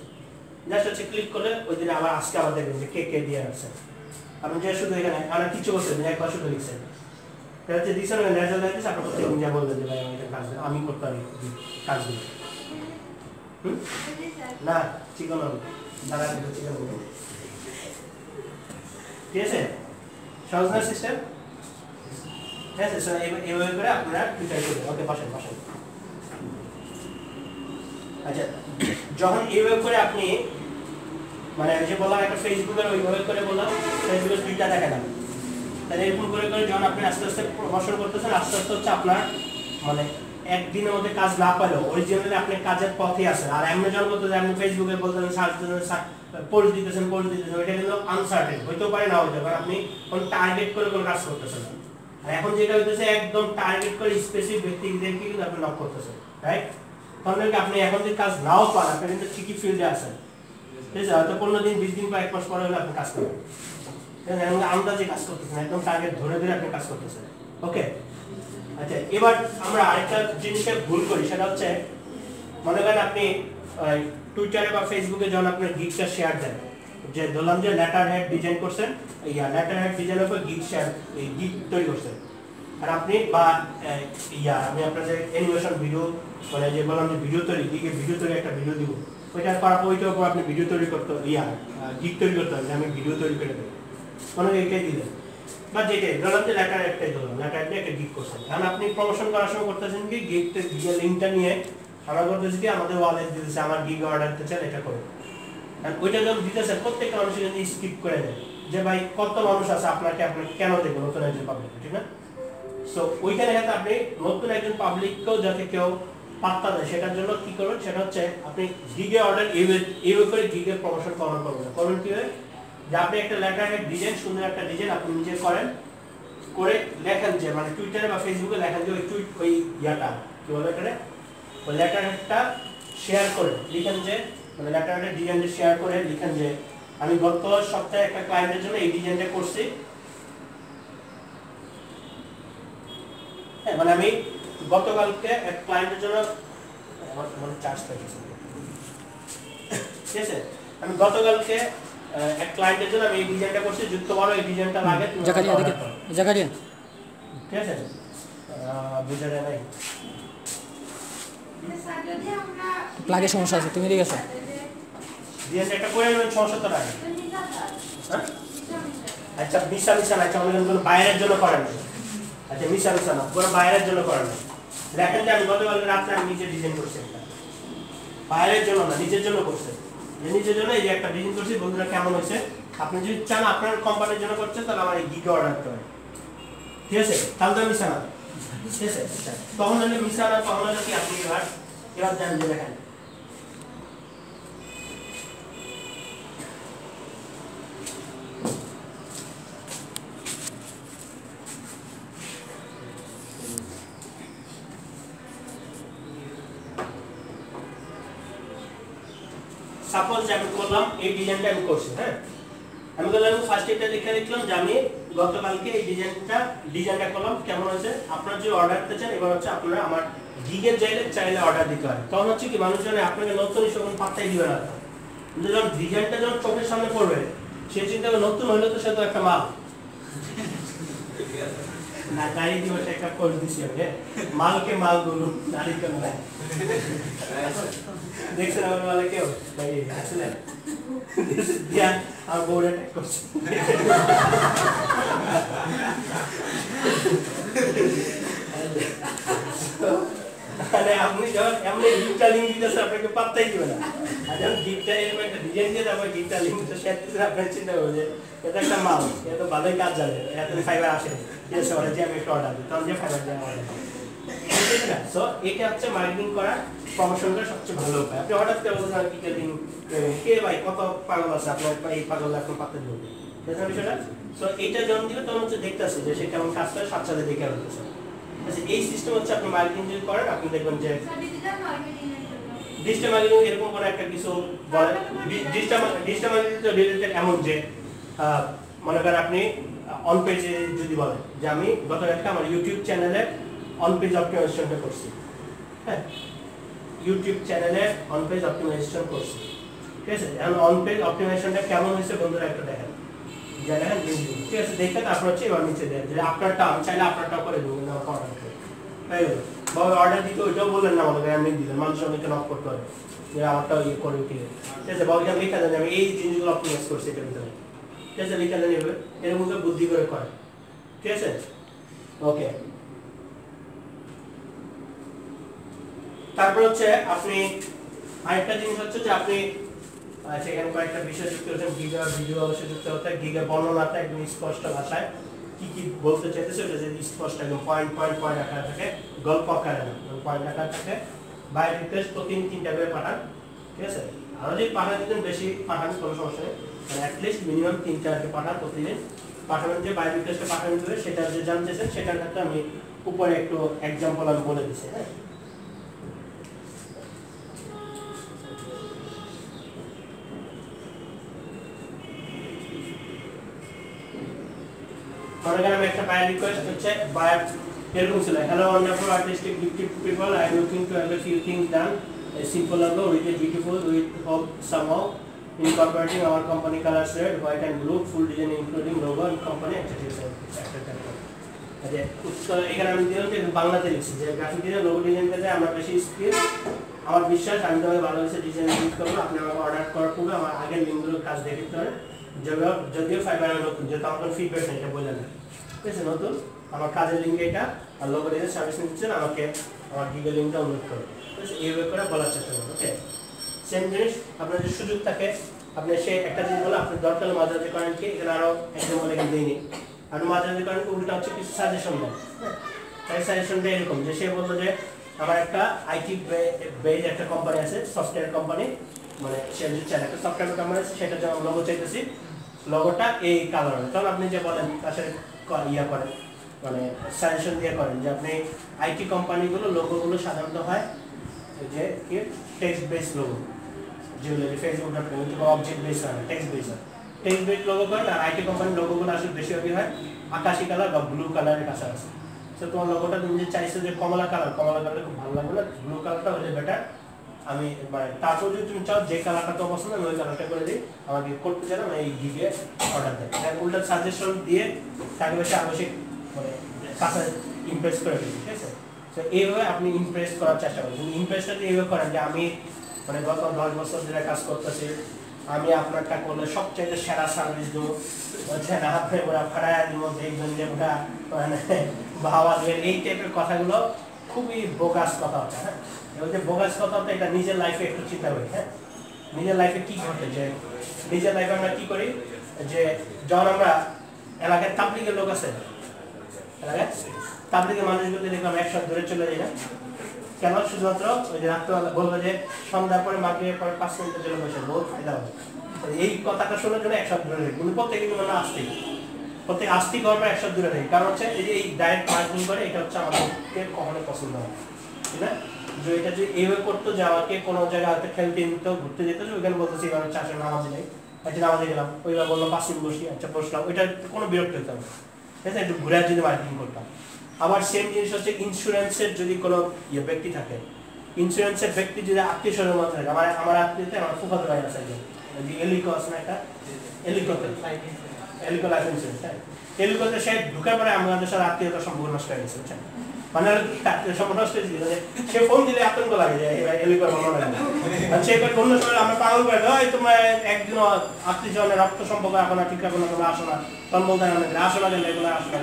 জাস্ট হচ্ছে ক্লিক করলে ওই দিনে আবার আজকে আবার দেখবেন যে কে কে দিয়ে আসছে আপনি যে শুধু এখানে আমরা কিছু করছেন একবার শুধু লিখছেন এটা হচ্ছে দিচ্ছেন রেজাল্ট দিচ্ছে আপনার প্রত্যেক দিন যা বলবেন যে ভাই আমি এটা কাজ আমি করতে পারি কাজগুলো না চিকন দাঁড়া চিকন ঠিক আছে সহজ না সিস্টেম। ঠিক আছে স্যার এইভাবে করে আপনারা টুইটার করবেন। ওকে বসেন বসেন। আচ্ছা যখন এইভাবে করে আপনি মানে আমি যে বললাম একটা ফেসবুকের ওইভাবে করে বললাম ফেসবুকের টুইটার দেখা যাবে তাহলে এরকম করে করে যখন আপনি আস্তে আস্তে প্রমোশন করতেছেন আস্তে আস্তে হচ্ছে আপনার মানে একদিনের মধ্যে কাজ না পারলেও অরিজিনালি আপনি কাজের পথে আছেন। আর এমনি যখন করতেছেন আপনি ফেসবুকে বলতেছেন সার্চ পোস্ট দিতেছেন ওইটা কিন্তু আনসার্টেন হইতেও পারে না হইতে পারে আপনি কোন টার্গেট করে কোনো কাজ করতেছেন। আর এখন যেটা হইতেছে একদম টার্গেট করে স্পেসিফিক ব্যক্তিদেরকে কিন্তু আপনি নক করতেছেন রাইট। তখন আপনি এখন যে কাজ নাও পান আপনি কিন্তু ঠিকই ফিল্ডে আছেন। ঠিক আছে হয়তো 15 দিন 20 দিন বা 1 মাস পরে হলে আপনি কাজ করবেন আন্দাজে কাজ করতেছেন একদম টার্গেট ধরে ধরে আপনি কাজ করতেছেন। ওকে আচ্ছা এবার আমরা আরেকটা জিনিসে ভুল করি সেটা হচ্ছে মনে করেন আপনি টুইটারে বা ফেসবুকে যখন আপনার গিগটা শেয়ার দেন যে ধরলাম যে লেটার হেড ডিজাইন করছেন লেটার হেড ডিজাইনের উপর গিগ শেয়ার গিগ তৈরি করছেন আর আপনি বা আমি আপনাদের অ্যানিমেশন ভিডিও মানে যে বললাম যে ভিডিও তৈরি গিগে ভিডিও তৈরি একটা ভিডিও দিব ওইটা করার পর ওইটার উপর আপনি ভিডিও তৈরি করতে গিগ তৈরি করতে হবে, আমি ভিডিও তৈরি করে দেবো, মানে এইটাই দিলেন বা যেটাই ধরলাম যে লেটার একটাই ধরলাম, লেটার দিয়ে একটা গিগ করছেন। কারণ আপনি প্রমোশন করার সময় করতেছেন কি গিগের লিঙ্কটা নিয়ে আমরা করতেছি কি আমাদের ওয়ালেট দিতেছে আমার গিগ অর্ডার দিতে চান এটা করে, কারণ ওইটা যখন দিতেছেন প্রত্যেকটা মানুষের জন্য স্কিপ করে দেয় যে ভাই কত মানুষ আছে আপনাকে কেন দেখবো নতুন একজন পাবলিক, ঠিক না? সো ওইখানে যাতে আপনি নতুন একজন পাবলিককেও যাতে কেউ পাত্তা দেয় সেটার জন্য কি করবেন, সেটা হচ্ছে আপনি গিগে অর্ডার এই করে গিগের প্রমোশন করবেন কি হয় যে আপনি একটা লেটারের ডিজাইন, সুন্দর একটা ডিজাইন আপনি নিজে করেন, করে লেখেন যে মানে টুইটারে বা ফেসবুকে লেখেন যে ওই ইয়াটা কি বলে এখানে ওই লেটারটা শেয়ার করে লিখেন যে মানে লেটারের ডিজাইনটা শেয়ার করে লিখেন যে আমি গত সপ্তাহে একটা ক্লায়েন্টের জন্য এই ডিজাইনটা করছি, হ্যাঁ মানে আমি গতকালকে এক ক্লায়েন্টের জন্য আমার মনে চার্জ পেয়েছি, ঠিক আছে, আমি গতকালকে এক ক্লায়েন্টের জন্য আমি এই ডিজাইনটা করছি, যুক্ত করো এই ডিজাইনটা লাগে জাকারিয়া ঠিক আছে, বুঝা যায় নাই স্যার যদি আমরা প্লাগের সমস্যা আছে, তুমি দেখেছো ডিজাইনটা একটা করে নেবেন 600 টাকা, হ্যাঁ আচ্ছা মিশা না, আচ্ছা আমাদের কোনো বাইরের জন্য করেন না, আচ্ছা মিশা না পুরো বাইরের জন্য করেন না, দেখেন যে আমি গতকাল রাতে আমি নিজে ডিজাইন করছি একটা, বাইরের জন্য না নিজের জন্য করছি, যে নিজের জন্য এই যে একটা ডিজাইন করছি, বন্ধুরা কেমন হয়েছে, আপনি যদি চান আপনার কোম্পানির জন্য করছেন তাহলে আমার এই গিগে অর্ডার করতে হবে, ঠিক আছে, তাহলে তো মিশা না, ঠিক আছে, তখন হলে মিশা না, তখন হলে কি আপনি এবার জানেন যে দেখেন সাপোজ আমি করলাম এই ডিজাইনটা আমি করছি, হ্যাঁ আমি বললাম ফার্স্ট এটা লিখে লিখলাম যে আমি গতকালকে এই ডিজাইনটা করলাম, কেমন হয়েছে, আপনার যে অর্ডার দিতে চান এবার হচ্ছে আপনারা আমার গিগের চাইলে অর্ডার দিতে হয়, তখন হচ্ছে কি মানুষজন আপনাকে নতুন হিসেবে পাত্তাই দিবে না, কিন্তু যখন ডিজাইনটা যখন চোখের সামনে পড়বে সে চিন্তা করে নতুন হইলে তো সে তো একটা মাল না, গাড়ি দিয়ে একটা করে দিচ্ছি আমি, মালকে মাল বলুন নারীকে মাল দেখছেন আমার মালে কেউ আসলে দিয়া আমার বউরে অ্যাটাক করছে, মানে আপনি যখন এমনি গিফটটা লিঙ্ক দিতেছেন আপনাকে পাত্তাই দিবে না, আর যখন গিফটটা এরকম একটা ডিজাইন দিয়ে তারপর গিফটটা লিঙ্ক দিতে শেয়ার দিতে আপনার চিন্তা করবে যে এটা একটা মাল, এটা তো ভালোই কাজ জানে, এত ফাইবার আসে, ঠিক আছে, ওরা যে আমি একটা অর্ডার দিই তখন যে ফাইবার দিয়ে অর্ডার দিই, ঠিক আছে। সো এটা হচ্ছে মার্কেটিং করার প্রমোশন করার সবচেয়ে ভালো উপায়। আপনি হঠাৎ করে বলছেন আর কি কে ভাই কত পাগল আছে আপনার এই পাগল এখন পাতে দিবেন, বুঝলেন বিষয়টা? সো এইটা যখন দিবে তখন হচ্ছে দেখতেছে যে সে কেমন কাজ করে, সাথে সাথে দেখে আনতেছে, আচ্ছা এই সিস্টেম হচ্ছে আপনি মার্কেটিং যদি করেন আপনি দেখবেন যে ডিজিটাল মার্কেটিং এর জন্য ডিজিটাল মার্কেটিং এরকম করে একটা কিছু বলে, ডিজিটাল মার্কেটিং তো রিলেটেড এমন যে মনে করেন আপনি অন পেজে যদি বলেন যে আমি গতকালকে আমার ইউটিউব চ্যানেলে অন পেজ অপটিমাইজেশনটা করছি, হ্যাঁ ইউটিউব চ্যানেলে অন পেজ অপটিমাইজেশন করছি, ঠিক আছে, এখন অন পেজ অপটিমাইজেশনটা কেমন হয়েছে বন্ধুরা একটা দেখেন, দেখেন ঠিক আছে, দেখে তারপর হচ্ছে এবার নিচে দেন যে আপনারটা আমি চাইলে আপনারটাও করে দেবো না অর্ডার করে, তাই হলো বাবা অর্ডার দিতে ওইটাও বললেন না আমাকে, আমি দিলেন মানুষ অনেকে নক করতে হবে যে আমারটাও ইয়ে করে উঠিয়ে, ঠিক আছে, বাবা আমি লিখে দেন আমি এই জিনিসগুলো অপটিমাইজ করছি এটার ভিতরে, ঠিক আছে, লিখে দেন এভাবে এর মধ্যে বুদ্ধি করে করে, ঠিক আছে, ওকে। তারপর হচ্ছে আপনি আরেকটা জিনিস হচ্ছে যে আপনি সেখানে কয়েকটা বিষয় যুক্ত করেছেন, গিগার ভিডিও অবশ্যই যুক্ত হতে হয়, গিগার বর্ণনাটা একদম স্পষ্ট ভাষায় কি কি বলতে চাইতেছে ওটা যদি স্পষ্ট একদম পয়েন্ট আকারে থাকে, গল্প আকারে না পয়েন্ট আকারে থাকে, বাই রিকোয়েস্ট প্রতিদিন 3টা করে পাঠান, ঠিক আছে, আরো যদি পাঠান দিতেন বেশি পাঠান কোনো সমস্যা নেই, মানে অ্যাটলিস্ট মিনিমাম 3টা পাঠান প্রতিদিন, পাঠাবেন যে বাই রিকোয়েস্টে পাঠাবেন দেবে সেটা যে জানতেছেন সেটার ক্ষেত্রে আমি উপরে একটু এক্সাম্পল আমি বলে দিচ্ছি, হ্যাঁ মনে করেন আমি একটা বায়ার রিকোয়েস্ট হচ্ছে বায়ার এরকম ছিল, hello wonderful artistic gifted people, I am looking to have a few things done, a simple logo with a beautiful with hope somehow incorporating our company colors red, white and blue, full design including logo and company etc. এখানে আমি দিলাম যে বাংলাতে লিখছি যে graphic design logo design করতে আমরা বেশি স্কিল আমার বিশ্বাস আমি তোমাকে ভালো কিছু ডিজাইন ইউজ করবো। আপনি আমাকে অর্ডার করার পূর্বে আমার আগের লিঙ্কগুলোর কাজ দেখে দিতে পারেন। যদিও ফাইবার নতুন, যেহেতু আমার কোনো ফিডব্যাক নেই, এটা বললেন না, ঠিক আছে? নতুন আমার কাজের লিঙ্ক এটা, আর লোগো দিয়ে সার্ভিস নিচ্ছেন, আমাকে আমার গিগের লিঙ্কটা অনুরোধ করবেন, ঠিক আছে? এইভাবে করে বলার চেষ্টা করবেন। ওকে, সেম জিনিস আপনার যদি সুযোগ থাকে, আপনি সে একটা জিনিস বলে আপনি দরকার মাঝে মাঝে করেন কি, এখানে আরও একদম অনেক দিইনি, আপনি মাঝে মাঝে করেন উল্টা হচ্ছে কিছু সাজেশন দেন। হ্যাঁ, সাজেশন দেয় এরকম যে সে বললো যে আমার একটা আইটি বেজ একটা কোম্পানি আছে, সফটওয়্যার কোম্পানি, মানে সে যদি চায় একটা সফটওয়্যার কোম্পানি আছে, সেটা যেমন লোগো চাইতেছি, লোগোটা এই কালার হবে। তখন আপনি যে বলেন তার সাথে ইয়া করেন, মানে সাজেশন দিয়ে করেন যে আপনি আইটি কোম্পানিগুলো লোগোগুলো সাধারণত হয় যে কি টেক্সট বেস লোগো, যেগুলো ফেসবুক.com কিংবা অবজেক্ট বেস হয়, টেক্সট বেস হয়, টেক্সট বেস লোগো করেন। আর আইটি কোম্পানির লোগোগুলো আসলে বেশিরভাগই হয় আকাশি কালার বা ব্লু কালারের কাছাকাছি। তো তোমার লোগোটা তুমি যে চাইছো যে কমলা কালার খুব ভালো লাগবে না, ব্লু কালারটা হলে বেটার। আমি মানে তারপর যদি তুমি চাও যে কালারটা তো পছন্দ, আমি ওই কালারটা করে দিই, আমাকে করতে চাই না, এই গিগে অর্ডার দেয়। উল্টা সাজেশন দিয়ে তাকে বেশি আবশ্যিক মানে কাছে ইমপ্রেস করে দিই, ঠিক আছে? তো এইভাবে আপনি ইমপ্রেস করার চেষ্টা করবেন। ইমপ্রেসটা এইভাবে করেন যে আমি মানে গত 10 বছর ধরে কাজ করতেছি, আমি আপনারটা করলে সবচেয়ে সেরা সার্ভিস দেবো, বলছেন আপনি ওরা ফাড়ায় দিব, দেখবেন যে ওটা মানে ভাবা দেবেন, এই টাইপের কথাগুলো খুবই বোগাস কথা হচ্ছে। হ্যাঁ, এবার যে বোগাস কথা হচ্ছে এটা নিজের লাইফে একটু চিন্তা করি। হ্যাঁ, নিজের লাইফে কি ঘটে, যে নিজের লাইফে আমরা কি করি, যে যখন আমরা এলাকায় তাবলিগের লোক আছে, এলাকায় তাবলিগের মানুষগুলো দেখলাম একসাথে ধরে চলে যায় না কেন? শুধুমাত্র ওই যে রাত্রেবেলা বলবো যে সন্ধ্যার পরে মাগরিবের পরে 5 মিনিটের জন্য বসে বহুত ফায়দা হবে, এই কথাটা শোনার জন্য একসাথে ধরে রাখি। কিন্তু প্রত্যেকে কিন্তু আস্তিক, প্রত্যেক আস্তিক হওয়ার পর একসাথে ধরে রাখি। কারণ হচ্ছে এই যে এই ডাইরেক্ট মার্কেটিং করে, এটা হচ্ছে আমাদেরকে কখনো পছন্দ হয়, ঠিক না? যে এটা যে এইভাবে করতো যে আমাকে কোনো জায়গায় হয়তো খেলতে নিত, ঘুরতে যেত, যে ওইখানে বলতেছি এবার চাষের নামাজে নেই, আচ্ছা নামাজে গেলাম, ওইবার বললো 5 মিনিট বসি, আচ্ছা বসলাম, ওইটা কোনো বিরক্ত হতো না, ঠিক আছে? একটু ঘুরে যদি মার্কেটিং করতাম। আবার সেম জিনিস হচ্ছে ইন্স্যুরেন্সের যদি কোনো ব্যক্তি থাকে, ইন্স্যুরেন্সের ব্যক্তি যদি আত্মীয় স্বজনের মধ্যে থাকে, আমার আত্মীয়তে আমার ফুফাতো ভাই আছে একজন, এলিকো আছে না, একটা এলিকো লাইফ ইন্স্যুরেন্স, হ্যাঁ, এলিকোতে সে ঢুকার পরে আমাদের সাথে আত্মীয়তা সম্পর্ক নষ্ট হয়ে গেছে, বুঝছেন? মানে আত্মীয় সম্পর্ক নষ্ট হয়েছিল, সে ফোন দিলে আতঙ্ক লাগে যে এলিকোর মনে লাগে, সে অন্য সময় আমরা পাগল করে ওই তোমার একদিন আত্মীয় স্বজনের রক্ত সম্পর্ক এখন ঠিক রাখো না, তোমরা আসো না, তখন বলতে আসো না, গেলে এগুলো আসো না।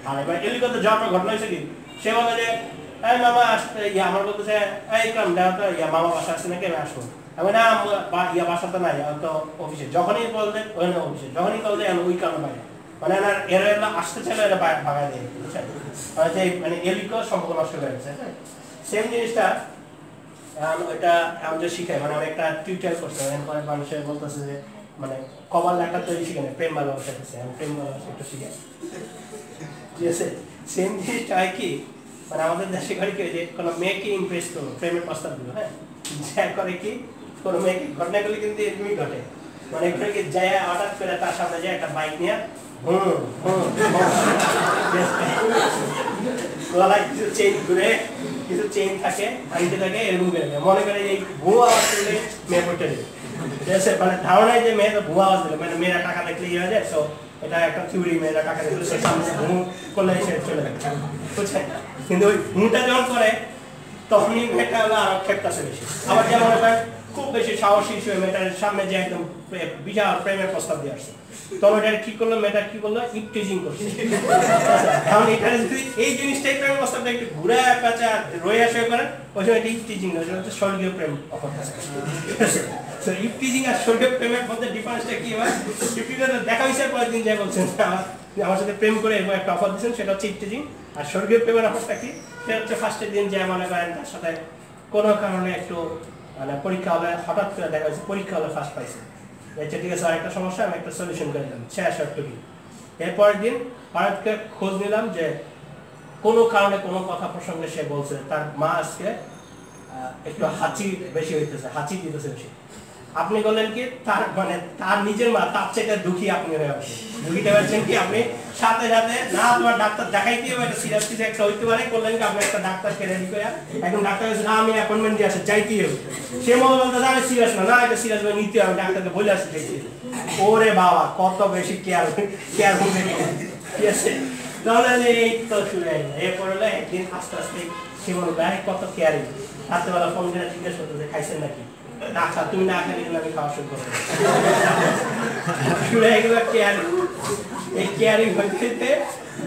আর এবার এলিকোতে যাওয়ার ঘটনা হয়েছে কি, সে বলে যে এই মামা আসতে, আমার বলতেছে এই কাম দেওয়া তো মামা বাসা আসছে নাকি, আমি আসবো, আমি না বাসা তো নাই, তো অফিসে, যখনই বলতে ওই না অফিসে, যখনই বলতে ওই কারণে বাইরে, মানে এরা আসতে চাইলে এরা ভাগায় দেয়, বুঝছেন? যে মানে এলিকো সম্পর্ক নষ্ট হয়ে গেছে। হ্যাঁ, সেম জিনিসটা ওইটা আমি যে শিখাই, মানে আমি একটা টিউটোরিয়াল করছি, অনেক মানুষের বলতেছে যে মানে কবার লেখা তৈরি শিখে না, প্রেম ভালোবাসা শিখেছে, আমি প্রেম ভালোবাসা একটু শিখাই, ঠিক আছে? সেম জিনিসটা হয় কি, মানে আমাদের দেশে করে কি যে কোনো মেয়েকে ইমপ্রেস করবো, প্রেমের প্রস্তাব দিল, হ্যাঁ, যা করে কি কোনো মেয়েকে, ঘটনাগুলি কিন্তু এরকমই ঘটে, মানে এখানে কি যায় হঠাৎ করে তার সামনে যায় একটা বাইক নিয়ে গলায় কিছু চেইন ঘুরে, কিছু চেইন থাকে, আনতে থাকে, এরকম করে মনে করে এই ভুয়া আওয়াজ করলে মেয়ে পড়তে দেবে, ঠিক আছে? মানে ধারণায় যে মেয়ে তো ভুয়া আওয়াজ দিল, মানে মেয়েরা টাকা দেখলে ইয়ে হয়ে যায়, তো এটা একটা থিওরি, মেয়েরা টাকা দেখলে সে সামনে ভু করলে সে চলে যাবে, বুঝছেন? কিন্তু ওই ভুটা যখন করে তখনই মেয়েটা হলো আরো ক্ষেপটাছে বেশি। আবার যেমন মনে খুব বেশি সাহসী হয়ে মেয়েটার সামনে যে একদম বিশাল প্রেমের প্রস্তাব দিয়ে আসছে, তখন এটা কি করলো, মেয়েটা কি করলো, ইপটিজিং করছে। কারণ এখানে যদি এই জিনিসটাই প্রেমের প্রস্তাবটা একটু ঘুরে পেঁচা রয়ে আসে করে, ওই সময় এটা ইপটিজিং নয়, সেটা হচ্ছে স্বর্গীয় প্রেম অফার। তো ইপটিজিং আর স্বর্গীয় প্রেমের মধ্যে ডিফারেন্সটা কি হয়? ইপটিজিং দেখা হয়েছে কয়েকদিন যাই বলছেন আমার সাথে প্রেম করে এবং একটা অফার দিচ্ছেন, সেটা হচ্ছে ইপটিজিং। আর স্বর্গীয় প্রেমের অফারটা কি, সেটা হচ্ছে ফার্স্টের দিন যে মনে করেন তার সাথে কোনো কারণে একটু মানে পরীক্ষা হলে হঠাৎ করে দেখা যাচ্ছে পরীক্ষা হলে ফার্স্ট পাইছে, আচ্ছা ঠিক আছে, আরেকটা সমস্যা আমি একটা সলিউশন করে দিলাম, শেষ একটু কি। এরপরের দিন হঠাৎ করে খোঁজ নিলাম যে কোনো কারণে কোনো কথা প্রসঙ্গে সে বলছে তার মা আজকে একটু হাঁচি বেশি হইতেছে, হাঁচি দিতেছে বেশি। আপনি বললেন কি তার মানে তার নিজের মা তার চেয়ে দুঃখী আপনি হয়ে আসছেন, দুঃখীটা পাচ্ছেন কি আপনি সাথে সাথে না তোমার ডাক্তার দেখাইতে হবে, এটা সিরিয়াস কিছু একটা হইতে পারে, করলেন কি আপনি একটা ডাক্তারকে রেডি করে একদম ডাক্তার কাছে না আমি অ্যাপয়েন্টমেন্ট দিয়ে আসে যাইতেই হবে, সে মনে বলতে আমি সিরিয়াস না, না এটা সিরিয়াস ভাবে নিতে হবে, ডাক্তারকে বলে আসতে চাইছি। ওরে বাবা কত বেশি কেয়ার কেয়ার হবে, ঠিক আছে? তাহলে এই তো শুরু হয়ে যায়। এরপরে একদিন আস্তে আস্তে সে বলবে ভাই কত কেয়ারিং, রাত্রেবেলা ফোন করে জিজ্ঞেস করতো যে খাইছেন নাকি, না খা, তুমি না খেলে কিন্তু আমি খাওয়া শুরু করবো। এগুলো কেয়ারিং, এই কেয়ারিং হইতে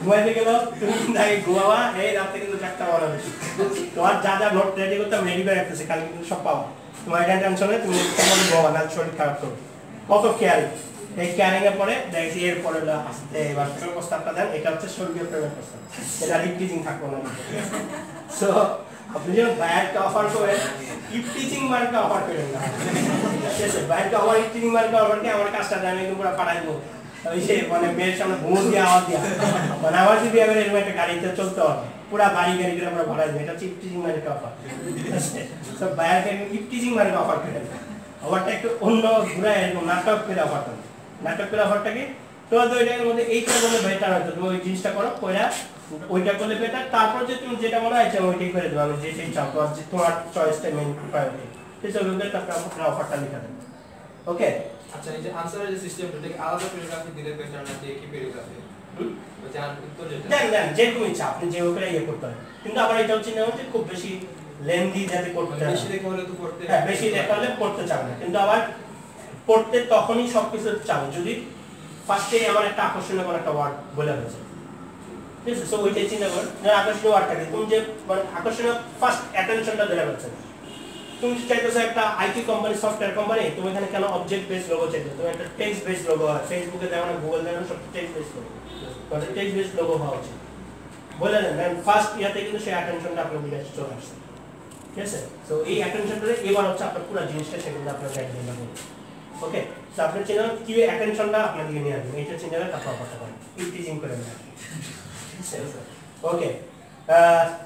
ঘুমাইতে গেল, তুমি কিন্তু আগে ঘুমাবা, এই রাতে কিন্তু চারটা বানাবে, তোমার যা যা নোট রেডি করতে আমি রেডি করে রাখতেছি, কালকে কিন্তু সব পাবো, তোমার এটা টেনশন নেই, তুমি ঘুমাবা না, শরীর খারাপ করবে। কত কেয়ারিং, এই কেয়ারিং এর পরে দেখছি এরপরে আসতে এবার প্রস্তাবটা দেন, এটা হচ্ছে স্বর্গীয় প্রেমের প্রস্তাব, এটা টিচিং থাকবো না। সো আপনি যখন বাইরটা অফার করেন, টিচিং মার্কে অফার করেন না, ঠিক আছে? বাইরটা আমার টিচিং মার্কে অফার করে আমার কাজটা আমি একদম পুরো পাঠাইবো, ওই সে মানে মেয়ের সামনে ঘুম দিয়ে আওয়াজ দিয়া, মানে আমার যদি এবার এরকম একটা গাড়িতে চলতে হবে, পুরা বাড়ি গাড়ি করে আমরা ভাড়া দিই, এটা হচ্ছে টিচিং মার্কে অফার, ঠিক আছে? সো বাইরকে টিচিং মার্কে অফার করেন, অফারটা একটু অন্য ঘুরে এরকম নাটক করে অফার করেন। নাটক করে অফারটা কি, তোমার ওইটার মধ্যে এইটা বলে বেটার হয়তো, তুমি ওই জিনিসটা করো, কইরা ওইটা করলে বেটার, তারপর যে তুমি যেটা মনে হয় ওইটাই করে দেবো, আমি যেটাই চাও, তোমার চয়েসটা মেইন প্রায়োরিটি, ঠিক আছে? তারপর আপনার অফারটা লিখে দেবেন, ওকে? আচ্ছা, এই যে আনসারের যে সিস্টেমটা, এটা আলাদা প্যারাগ্রাফে দিলে বেটার নাকি একই প্যারাগ্রাফে? যে উত্তর যেটা দেন যেরকম ইচ্ছা আপনি যে ওকে ইয়ে করতে পারেন, কিন্তু আবার এটা হচ্ছে না যে খুব বেশি লেন্দি যাতে করতে হয়, বেশি লেখা হলে তো পড়তে, হ্যাঁ বেশি লেখা হলে পড়তে চাবে না, কিন্তু আবার পড়তে তখনই সবকিছু চাবে যদি ফার্স্টে আমার একটা আকর্ষণীয় কোনো একটা ওয়ার্ড বলে হয়েছে, ঠিক আছে? সো ওইটাই চিন্তা করুন যে আকর্ষণীয় ওয়ার্ডটাকে তুমি যে মানে আকর্ষণীয় ফার্স্ট অ্যাটেনশনটা দেওয়া হচ্ছে। তুমি চাইতেছো একটা আইটি কোম্পানি, সফটওয়্যার কোম্পানি, তুমি এখানে কেন অবজেক্ট বেসড লোগো চাইছো, তুমি একটা টেক্সট বেসড লোগো হয়, ফেসবুকে দেখো না, গুগল দেখো না, সব টেক্সট বেসড লোগো, মানে টেক্সট বেসড লোগো হওয়া উচিত, বলে দেন ফার্স্ট ইয়াতে কিন্তু সেই অ্যাটেনশনটা আপনার দিকে চলে আসছে, ঠিক আছে? সো এই অ্যাটেনশনটা এবার হচ্ছে আপনার পুরো জিনিসটা সেগুলো আপনার গাইড দিতে হবে, ওকে? সো আপনি চিন্তা করেন কি অ্যাটেনশনটা আপনার দিকে নিয়ে আসবেন, এইটা চিন্তা করে তারপর কথা বলেন, টিচিং করে নেন, ওকে?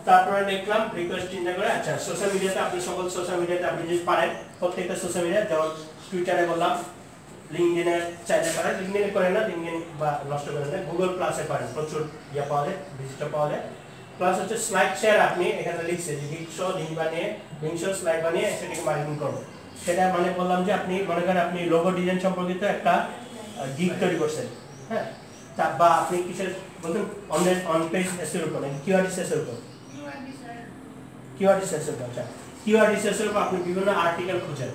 তারপরে দেখলাম রিকোয়েস্ট চিন্তা করে। আচ্ছা, সোশ্যাল মিডিয়াতে আপনি সকল সোশ্যাল মিডিয়াতে আপনি যদি পারেন প্রত্যেকটা সোশ্যাল মিডিয়া, যেমন টুইটারে বললাম, লিঙ্কডইনে চাইলে পারেন, লিঙ্কডইনে করেন না, লিঙ্কডইন বা নষ্ট করেন না, গুগল প্লাসে পারেন, প্রচুর ইয়ে পাওয়া যায়, ভিজিটর পাওয়া যায়। প্লাস হচ্ছে স্লাইড শেয়ার, আপনি এখানে লিখছে যে লিঙ্ক শো স্লাইড বানিয়ে সেটাকে মার্কেটিং করবেন, সেটা মানে বললাম যে আপনি মনে করেন আপনি লোগো ডিজাইন সম্পর্কিত একটা গিগ তৈরি করছেন, হ্যাঁ, বা আপনি কিসের বলছেন অন পেজ এসের উপর, কিওয়ার্ড এসের উপর, কিওয়ার্ড এসের উপর, আচ্ছা কিওয়ার্ড এসের উপর আপনি বিভিন্ন আর্টিকেল খুঁজেন,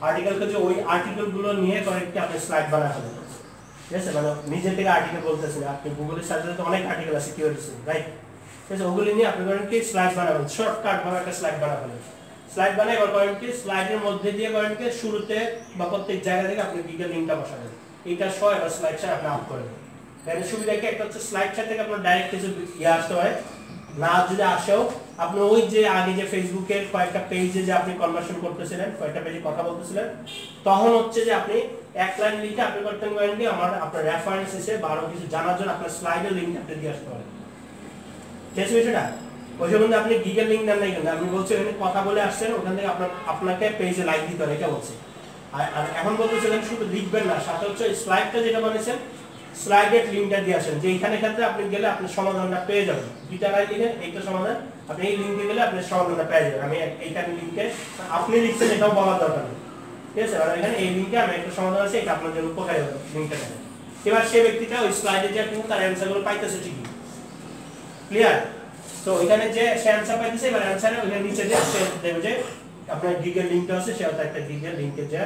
আর্টিকেল খুঁজে ওই আর্টিকেলগুলো নিয়ে কয়েকটি আপনি স্লাইড বানাতে হবে, ঠিক আছে? মানে নিজে থেকে আর্টিকেল বলতেছেন, আপনি গুগলে সার্চ দিলে তো অনেক আর্টিকেল আছে কিওয়ার্ড এসের, রাইট? ঠিক আছে, ওগুলি নিয়ে আপনি করেন কি স্লাইড বানাবেন, শর্টকাট ভাবে একটা স্লাইড বানাবেন, স্লাইড বানাই এবার করেন কি স্লাইডের মধ্যে দিয়ে করেন কি শুরুতে বা প্রত্যেক জায়গা থেকে আপনি গুগল লিংকটা বসাবেন, এইটা সহ এবার স্লাইড শেয়ার আপনি আপ করবেন। এর সুবিধা কি, একটা হচ্ছে স্লাইড শেয়ার থেকে আপনার ডাইরেক্ট কিছু ইয়ে আসতে হয় না, যদি আসেও আপনি ওই যে আগে যে ফেসবুকের কয়েকটা পেজে যে আপনি কনভারসেশন করতেছিলেন, কয়েকটা পেজে কথা বলতেছিলেন, তখন হচ্ছে যে আপনি এক লাইন লিখে আপনি করতেন করেন কি আপনার রেফারেন্স এসে বা আরো কিছু জানার জন্য আপনার স্লাইডের লিংক আপনি দিয়ে আসতে পারেন, ঠিক আছে? সেটা ওই জন্য আপনি গুগল লিংক দেন নাই, কিন্তু আপনি বলছেন এখানে কথা বলে আসছেন, ওখান থেকে আপনাকে পেজে লাইক দিতে হবে, এটা বলছে। আর এখন বলতেছিলেন শুধু লিখবেন না, সাথে হচ্ছে স্লাইডটা যেটা বানিয়েছেন স্লাইডের লিংকটা দিয়ে আসেন, যে এইখানে ক্ষেত্রে আপনি গেলে আপনি সমাধানটা পেয়ে যাবেন, দুইটা লাইন লিখে এইটা সমাধান, আপনি এই লিংকে গেলে আপনি সমাধানটা পেয়ে যাবেন। আমি এইখানে লিংকে আপনি লিখছেন এটাও বলার দরকার নেই, ঠিক আছে? মানে এখানে এই লিংকে আমি একটা সমাধান আছে, এটা আপনার জন্য উপকারী হবে লিংকটা দেখেন। এবার সেই ব্যক্তিটা ওই স্লাইডে যে কিন্তু তার অ্যান্সারগুলো পাইতেছে ঠিকই, ক্লিয়ার? তো এখানে যে সে অ্যানসার পাইতেছে, এবার অ্যানসারে ওখানে নিচে যে সে দেখবে যে আপনার গুগল লিংকটা আছে, সে একটা গুগল লিংকে যে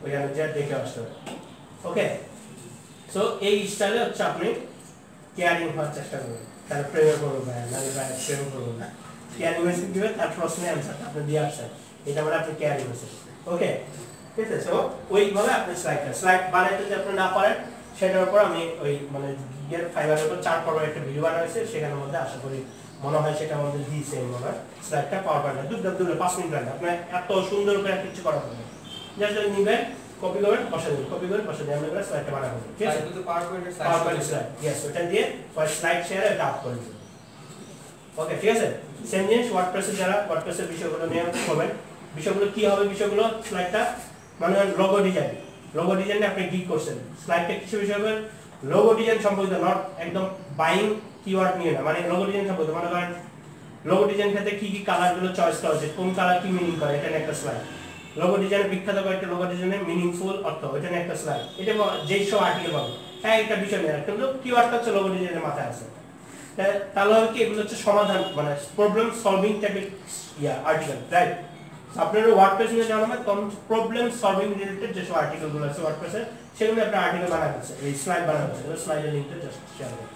ওখানে যে দেখে আসতে হবে, ওকে? সো এই স্টাইলে হচ্ছে আপনি কেয়ারিং হওয়ার চেষ্টা করবেন, তার প্রেমে করবেন না, প্রেম করবেন না, কেয়ারিং মেসেজ দিবে, তার প্রশ্নের অ্যানসারটা আপনি দিয়ে আসছেন, এটা মানে আপনি কেয়ারিং মেসেজ, ওকে? ঠিক আছে? সো ওইভাবে আপনি স্লাইড বানাইতে যদি আপনি না পারেন, সেটার উপর আমি ওই মানে গিগের ফাইবারের উপর 4 পর্বের একটা ভিডিও বানানো হয়েছে, সেখানের মধ্যে আশা করি মনে হয় সেটা আমাদের দিয়েছে, মনে হয় স্লাইডটা পাওয়ার পয়েন্ট দুটো 5 মিনিট লাগে, আপনার এত সুন্দর করে কিছু করা হবে, জাস্ট নিবেন, কপি করবেন, বসে দেবেন, কপি করে বসে দিয়ে আমরা স্লাইডটা বানাবো, ঠিক আছে? তো পাওয়ারপয়েন্টের পাওয়ারপয়েন্ট স্লাইড, ইয়েস, ওটা দিয়ে ফার্স্ট স্লাইড শেয়ার এটা আপ করে দিবেন, ওকে? ঠিক আছে? সেম জিনিস ওয়ার্ডপ্রেসে, যারা ওয়ার্ডপ্রেসের বিষয়গুলো নিয়ে করবেন, বিষয়গুলো কি হবে, বিষয়গুলো স্লাইডটা মানে লোগো ডিজাইনে আপনি গিগ করছেন, স্লাইডটা কিছু বিষয় হবে লোগো ডিজাইন সম্পর্কিত, নট একদম বাইং কিওয়ার্ড নিয়ে না, মানে লোগো ডিজাইন সম্পর্কিত, মনে করেন লোগো ডিজাইন ক্ষেত্রে কি কি কালারগুলো চয়েস করা হচ্ছে, কোন কালার কি মিনিং করে, এটা একটা স্লাইড। লোগো ডিজাইনের বিখ্যাত কয়েকটা লোগো ডিজাইনের মিনিংফুল অর্থ, এটা একটা স্লাইড। এটা যেই সব আর্টিকেল পাবো, হ্যাঁ একটা বিষয় নেই, কিন্তু কিওয়ার্ডটা হচ্ছে লোগো ডিজাইনের মাথায় আছে, তাহলে কি এগুলো হচ্ছে সমাধান মানে প্রবলেম সলভিং টাইপের আর্টিকেল, রাইট? আপনারা ওয়ার্ডপ্রেস নিয়ে জানা হবে তখন প্রবলেম সলভিং রিলেটেড যে সব আর্টিকেলগুলো আছে ওয়ার্ডপ্রেসে সেগুলো আপনি আর্টিকেল বানাতে এই স্লাইড বানাতে এই স্লাইডের লিংকটা জাস্ট শেয়ার করুন।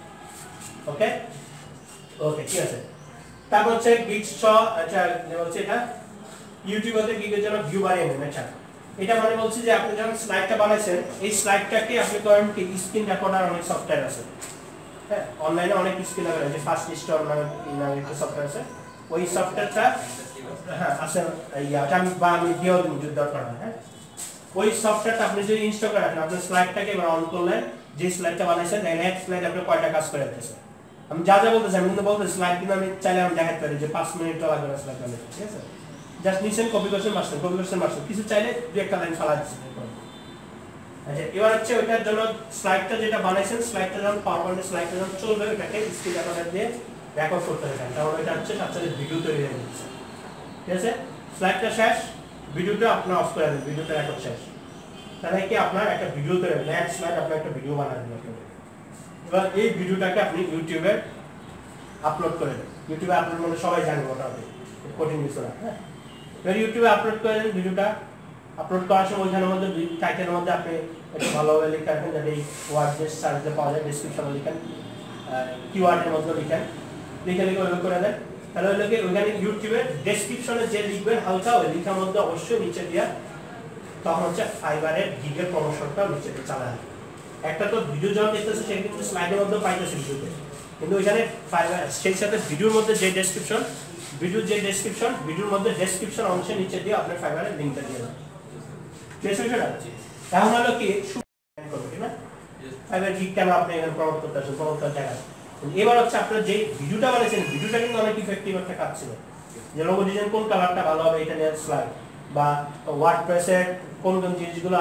ওকে ওকে ঠিক আছে। তারপর হচ্ছে গিগস আচ্ছা বলছে এটা ইউটিউবে গিগের জন্য ভিউ বাড়িয়ে নেন। আচ্ছা এটা মানে বলছি যে আপনি যখন স্লাইডটা বানাইছেন এই স্লাইডটাকে আপনি করেন কি স্ক্রিন রেকর্ডার অনেক সফটওয়্যার আছে, হ্যাঁ অনলাইনে অনেক স্ক্রিন রেকর্ডার আছে, ফার্স্ট স্টোর নামে একটা সফটওয়্যার আছে, ওই সফটওয়্যারটা হ্যাঁ আছে আমি দিয়েও দিন যদি দরকার হয়। হ্যাঁ ওই সফটওয়্যারটা আপনি যদি ইনস্টল করেন আপনার স্লাইডটাকে এবার অন করলেন, যে স্লাইডটা বানাইছেন নেক্সট স্লাইড আপনি কয়টা কাজ করে দিতেছেন আমি যা যা বলতেছি আমি কিন্তু বলতে স্লাইড কিন্তু আমি চাইলে আমি দেখাতে পারি যে 5 মিনিট লাগবে না স্লাইড বানাতে, ঠিক আছে? জাস্ট নিছেন কপি করছেন মাস্টার কিছু চাইলে দুই একটা লাইন ফালা দিচ্ছেন। আচ্ছা এবার হচ্ছে ওইটার জন্য স্লাইডটা যেটা বানাইছেন স্লাইডটা যখন পাওয়ারপয়েন্টের স্লাইডটা যখন চলবে ওটাকে স্ক্রিন রেকর্ডার দিয়ে রেকর্ড করতে হবে, তাহলে এটা হচ্ছে সাথে ভিডিও তৈরি হয়ে যাচ্ছে, ঠিক আছে? স্লাইডটা শেষ, ভিডিওটা আপনি অফ করে দেন, ভিডিওটা রেকর্ড শেষ, তাহলে কি আপনার একটা ভিডিও তৈরি হবে, নেক্সট স্লাইড আপনার একটা ভিডিও বানাবেন। এবার এই ভিডিওটাকে আপনি ইউটিউবে আপলোড করে দেন, ইউটিউবে আপলোড মানে সবাই জানে মোটামুটি কঠিন কিছু না। হ্যাঁ এবার ইউটিউবে আপলোড করে দেন ভিডিওটা, আপলোড করার সময় ওইখানের মধ্যে টাইটেলের মধ্যে আপনি একটু ভালোভাবে লিখে রাখেন যাতে এই ওয়ার্ড যে সার্চে পাওয়া যায় ডেসক্রিপশনে লিখেন, কিওয়ার্ডের মধ্যে লিখেন, লিখে ওইভাবে করে দেন। তাহলে ওইখানে ইউটিউবের ডেসক্রিপশনে যে লিখবেন হালকা ওই লেখার মধ্যে অবশ্যই নিচে দিয়া তখন হচ্ছে ফাইবারের গিগের প্রমোশনটা নিচে দিয়ে চালান। একটা তো ভিডিও যখন দেখতেছে সেটা কিন্তু স্লাইডের মধ্যে পাইতেছে ভিডিওতে, কিন্তু ওইখানে ফাইবার সেই সাথে ভিডিওর মধ্যে যে ডেসক্রিপশন ভিডিওর মধ্যে ডেসক্রিপশন অংশে নিচে দিয়ে আপনার ফাইবারের লিংকটা দিয়ে দেন। এখন হলো কি না ফাইবার গিগ কেন আপনি এখানে প্রমোট করতে আসেন, প্রমোট করার জায়গা। এবার হচ্ছে আপনার যে ভিডিওটা বানিয়েছেন ভিডিওটা কিন্তু অনেক ইফেক্টিভ একটা কাজ ছিল, যে লোগো ডিজাইন কোন কালারটা ভালো হবে এটা নিয়ে স্লাইড, বা ওয়ার্ডপ্রেসের কোন কোন জিনিসগুলো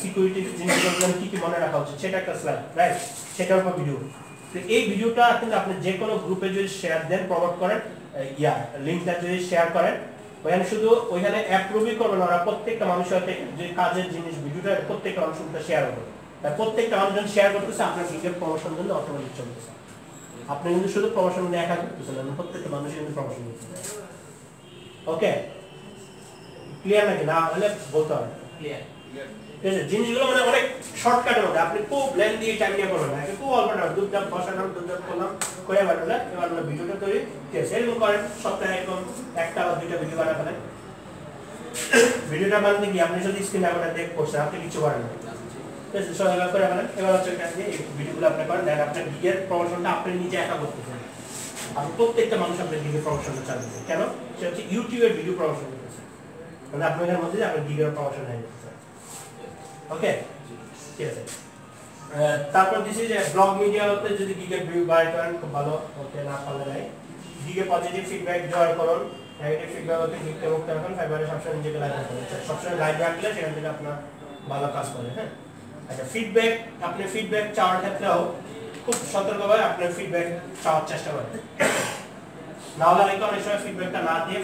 সিকিউরিটি জিনিসগুলো কি কি মনে রাখা উচিত সেটা একটা স্লাইড, রাইট? সেটার উপর ভিডিও। তো এই ভিডিওটা কিন্তু আপনি যে কোনো গ্রুপে যদি শেয়ার দেন প্রমোট করেন লিংকটা যদি শেয়ার করেন ওখানে শুধু ওইখানে অ্যাপ্রুভই করবেন ওরা, প্রত্যেকটা মানুষের যে কাজের জিনিস ভিডিওটা প্রত্যেকটা মানুষ শেয়ার করবে, প্রত্যেকটা মানুষ যখন শেয়ার করতেছে আপনার গিগের প্রমোশন জন্য অটোমেটিক চলতেছে। আপনি কিন্তু শুধু প্রমোশন নিয়ে একা করতেছেন না, প্রত্যেকটা মানুষ কিন্তু প্রমোশন করতেছে। ওকে ক্লিয়ার নাকি? না হলে বলতে হবে ক্লিয়ার। ঠিক আছে জিনিসগুলো মানে অনেক শর্টকাটের মধ্যে আপনি খুব লেন্থি টাইম নিয়ে করবেন না, খুব অল্প টাইম দুধ বসালাম করলাম করে বানালে এবার ভিডিওটা তৈরি, ঠিক আছে? এরকম করেন সপ্তাহে এরকম একটা বা দুইটা ভিডিও বানা ফেলেন। ভিডিওটা বানাতে গিয়ে আপনি যদি স্ক্রিন রেকর্ডার দেখ করছেন আপনি কিছু করেন না, ঠিক আছে? সবাই করে ফেলেন। এবার হচ্ছে এই ভিডিওগুলো আপনি করেন, দেন আপনার গিগের প্রমোশনটা আপনি নিজে একা করতেছেন, আপনি প্রত্যেকটা মানুষ আপনার গিগের প্রমোশনটা চালাচ্ছে। কেন? সে হচ্ছে ইউটিউবের ভিডিও প্রমোশন করতেছে, মানে আপনাদের মধ্যে আপনার গিগের প্রমোশন হয়ে যাচ্ছে। ওকে ঠিক আছে। তারপর দিছি যে ব্লগ মিডিয়াতে যদি গিগের ভিউ বাড়াই করেন খুব ভালো, ওকে না পারলে নাই। গিগে পজিটিভ ফিডব্যাক জয় করুন, নেগেটিভ ফিডব্যাক হতে গিগকে মুক্ত রাখুন, ফাইবারে সবসময় নিজেকে লাইভ রাখুন, সবসময় লাইভ রাখলে সেখান থেকে আপনার ভালো কাজ করে। হ্যাঁ আচ্ছা ফিডব্যাক, আপনি ফিডব্যাক চাওয়ার ক্ষেত্রেও খুব সতর্কভাবে আপনার ফিডব্যাক চাওয়ার চেষ্টা করেন, না হলে অনেক সময় ফিডব্যাকটা না দিয়ে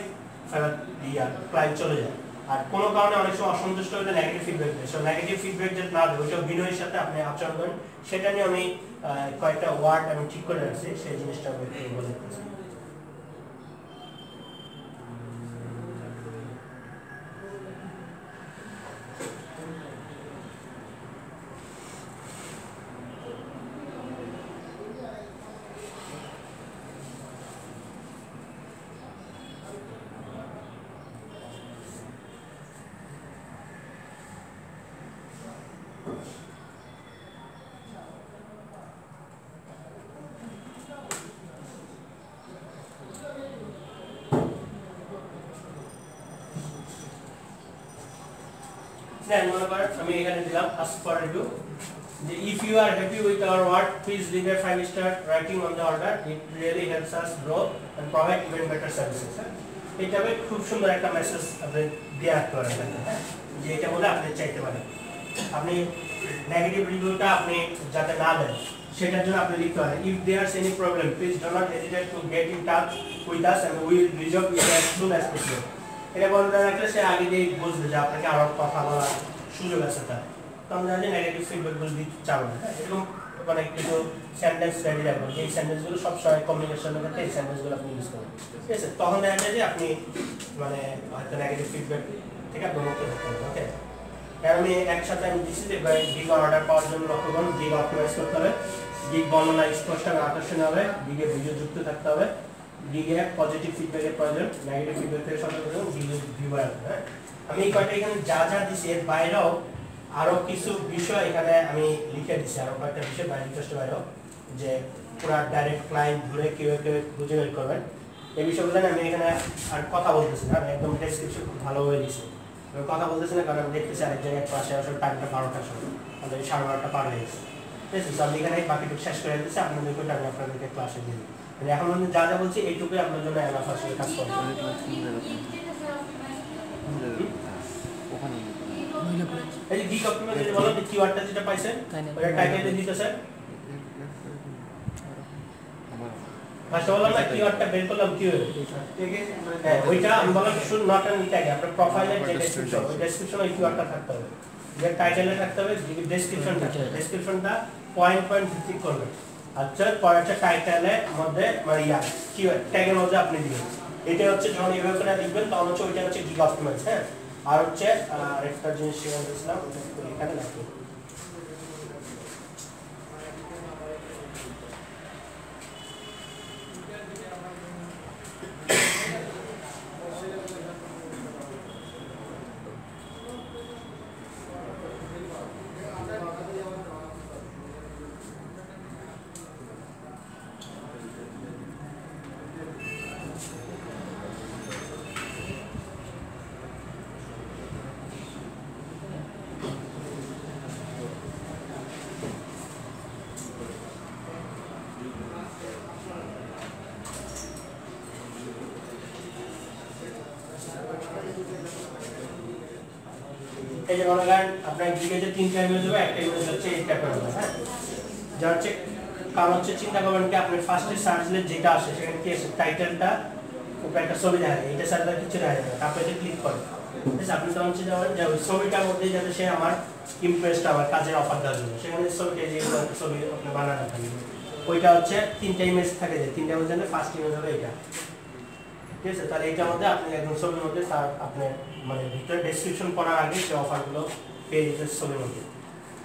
ফাইবার দিয়া ক্লায়েন্ট চলে যায়, আর কোনো কারণে অনেক সময় অসন্তুষ্ট হলে নেগেটিভ ফিডব্যাক দেয়। সো নেগেটিভ ফিডব্যাক যেটা না দেয় ওইটা বিনয়ের সাথে আপনি আচরণ করেন, সেটা নিয়ে আমি কয়েকটা ওয়ার্ড আমি ঠিক করে রাখছি, সেই জিনিসটা আমি বলে দিচ্ছি। মনে করেন আমি এখানে দিলাম ask for review, if you are happy with our work please leave a 5-star rating on the order, it really helps us grow and provide even better services. এটা খুব সুন্দর একটা মেসেজ আপনি দেওয়ার করেন, যে এটা বলে আপনি চাইতে পারেন। আপনি নেগেটিভ রিভিউটা আপনি যাতে না দেন সেটার জন্য আপনি লিখতে পারেন if there's any problem please do not hesitate to get in touch with us and we will resolve it as soon as possible. এটা বলতে রাখলে সে আগে দিয়ে বুঝবে যে আপনাকে আরো কথা বলার সুযোগ আছে তার, তো আমরা জানি নেগেটিভ ফিডব্যাকগুলো দিতে চাবো না। এরকম মানে কিছু সেন্টেন্স রেডি রাখবেন, এই সেন্টেন্সগুলো সবসময় কমিউনিকেশনের ক্ষেত্রে এই সেন্টেন্সগুলো আপনি ইউজ করবেন, ঠিক আছে? তখন দেখা যায় যে আপনি মানে হয়তো নেগেটিভ ফিডব্যাক থেকে আপনি মুক্ত হতে পারবেন। ওকে, আমি একসাথে আমি দিচ্ছি যে গিগ অর্ডার পাওয়ার জন্য লক্ষ্য করুন, গিগ অপটিমাইজ করতে হবে, গিগ বর্ণনা স্পষ্ট এবং আকর্ষণীয় হবে, গিগে ভিডিও যুক্ত থাকতে হবে, গিগে পজিটিভ ফিডব্যাকের প্রয়োজন, নেগেটিভ ফিডব্যাক থেকে সতর্ক করুন, গিগে ভিউয়ার। হ্যাঁ, আমি এই কয়েকটা এখানে যা যা দিচ্ছি এর বাইরেও আরো কিছু বিষয় এখানে আমি লিখে দিচ্ছি, আরো কয়েকটা বিষয় বাইরে রিকোয়েস্ট বাইরেও, যে পুরা ডাইরেক্ট ক্লায়েন্ট ধরে কিভাবে খুঁজে বের করবেন এই বিষয়গুলো আমি এখানে আর কথা বলতেছি না, আমি একদম ডেসক্রিপশন খুব ভালোভাবে দিচ্ছি। আমি কথা বলতেছি না কারণ আমি দেখতেছি আরেক জায়গায় পাশে আসলে টাইমটা 12টার সময়, আমাদের 12:30 পার হয়ে গেছে, ঠিক আছে? আমি এখানে বাকিটুকু শেষ করে দিচ্ছি, আপনাদেরকে আমি আপনাদেরকে ক্লাসে দিই। মানে এখন আমি যা যা বলছি এইটুকুই আপনার জন্য এনাফ আসলে কাজ করবে। এই যে গিগ অপটিমাইজ যে বললাম, কিওয়ার্ডটা যেটা পাইছেন ওটা টাইটেলে দিতে স্যার, ফার্স্ট বললাম না কিওয়ার্ডটা বের করলাম কিওয়ার্ড, হ্যাঁ ওইটা আমি বললাম শুড নট অন ট্যাগ, আপনার প্রোফাইলের যে ডেসক্রিপশন ওই ডেসক্রিপশনে ওই কিওয়ার্ডটা থাকতে হবে, যে টাইটেলে থাকতে হবে, ডেসক্রিপশনটা পয়েন্ট ভিত্তিক করবেন। আচ্ছা, পরেরটা টাইটেলের মধ্যে মানে কিওয়ার্ড ট্যাগের মধ্যে আপনি দিবেন, এটা হচ্ছে যখন এইভাবে করে লিখবেন তখন হচ্ছে ওইটা হচ্ছে গিগ অপটিমাইজ। হ্যাঁ, আর হচ্ছে আরেকটা জিনিস শেয়ার করেছিলাম ওটা এখানে রাখি, এই যে মনে করেন আপনার গিগে যে 3টা ইমেজ হবে, একটা ইমেজ হচ্ছে এই টাইপের হবে। হ্যাঁ, যা হচ্ছে কারণ হচ্ছে চিন্তা করবেন কি আপনি ফার্স্টে সার্চ দিলে যেটা আসে সেখানে কি আছে, টাইটেলটা উপরে একটা ছবি দেখা যায়, এটা সার্চ কিছু দেখা যায়, তারপরে যে ক্লিক করেন, ঠিক আছে? আপনি তখন চিন্তা করেন যে ওই ছবিটার মধ্যে যাতে সে আমার ইমপ্রেসটা আমার কাজের অফার দেওয়ার জন্য, সেখানে ছবিটা যেগুলো ছবি আপনি বানানো থাকবে ওইটা হচ্ছে 3টা ইমেজ থাকে, যে 3টা ইমেজ মানে ফার্স্ট ইমেজ হবে এটা, ঠিক আছে? তাহলে এটার মধ্যে আপনি একদম ছবির মধ্যে তার আপনার মানে ভিতরে ডেসক্রিপশন পড়ার আগে যে অফারগুলো পেয়ে যেতে ছবির মধ্যে,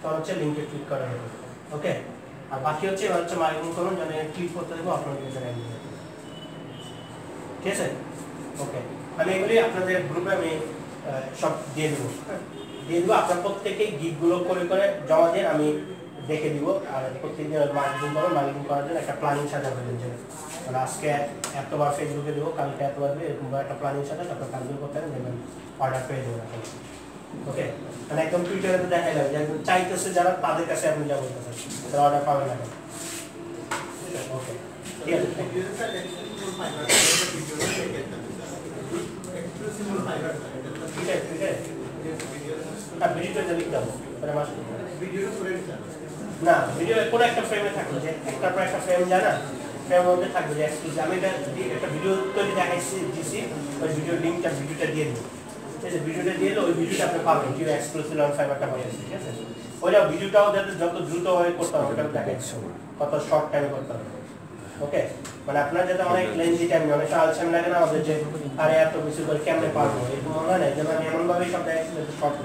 তখন হচ্ছে লিঙ্কে ক্লিক করা হবে। ওকে, আর বাকি হচ্ছে এবার হচ্ছে মার্কেটিং করুন, যেন ক্লিক করতে দেবো আপনার নিজের একদিন, ঠিক আছে? ওকে, আমি এগুলি আপনাদের গ্রুপে আমি সব দিয়ে দেবো, আপনার প্রত্যেকেই গিগগুলো করে করে জমা দিয়ে আমি দেখে দিব, আর প্রত্যেকদিন মার্কেটিং করার জন্য একটা প্ল্যানিং সাজাবেন, যে মানে আজকে এতবার ফেসবুকে দেবো, কালকে এতবার দেবো, এরকম একটা প্ল্যানিং সাথে তারপর কাজগুলো করতে হবে, দেখবেন অর্ডার পেয়ে দেবেন এখন। ওকে, মানে একদম টুইটারে তো দেখা যাবে যে একদম চাইতেছে যারা তাদের কাছে আপনি যা বলতেছেন তারা অর্ডার পাবেন না। ওকে, ঠিক আছে, থ্যাংক ইউ। ভিডিওটা লিখতে হবে না, ভিডিও কোনো একটা ফ্রেমে থাকবে, যে একটার পর একটা ফ্রেম যায় না, ফ্রেমের মধ্যে থাকবে যে আমি একটা ভিডিও তৈরি দেখাইছি দিছি, ওই ভিডিও লিঙ্কটা ভিডিওটা দিয়ে দেবো, ঠিক আছে? ভিডিওটা দিয়ে দিলে ওই ভিডিওটা আপনি পাবেন, ভিডিও এক্সক্লুসিভ অন ফাইবারটা হয়ে যাচ্ছে, ঠিক আছে? ওইটা ভিডিওটাও যাতে যত দ্রুতভাবে করতে হবে ওটা দেখাচ্ছি, কত শর্ট টাইমে করতে হবে। ওকে, মানে আপনার যাতে অনেক লেন্থি টাইম অনেক টাইম লাগে না আমাদের, যে আরে এত কিছু করে কেমনে পারবো এরকম মনে হয় না, যেন আমি এমনভাবেই সব দেখাচ্ছি শর্ট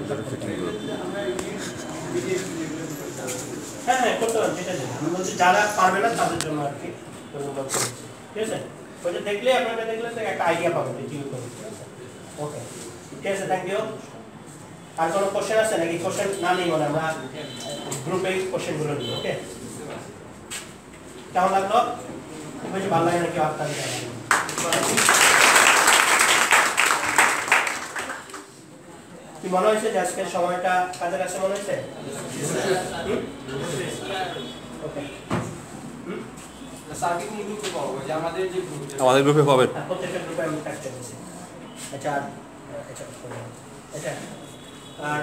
হ্যাঁ করতে পারেন, সেটা আমি বলছি যারা পারবে না তাদের জন্য আর কি, ঠিক আছে? ওইটা দেখলে আপনারা দেখলে একটা আইডিয়া পাবেন যে কি করবে, ঠিক আছে? ওকে, ঠিক আছে, থ্যাংক ইউ। আর কোনো কোশ্চেন আছে নাকি? কোশ্চেন না নেই মানে আমরা গ্রুপে কোশ্চেনগুলো নিই। ওকে, কেমন লাগলো? খুব বেশি ভালো লাগে নাকি? আপনার কি মনে হয়েছে যে আজকের সময়টা কাজে লাগছে মনে হয়েছে? ওকে, আমাদের গ্রুপে পাবেন, প্রত্যেকটা গ্রুপে আমি কাজ করতেছি। আচ্ছা, আচ্ছা, আর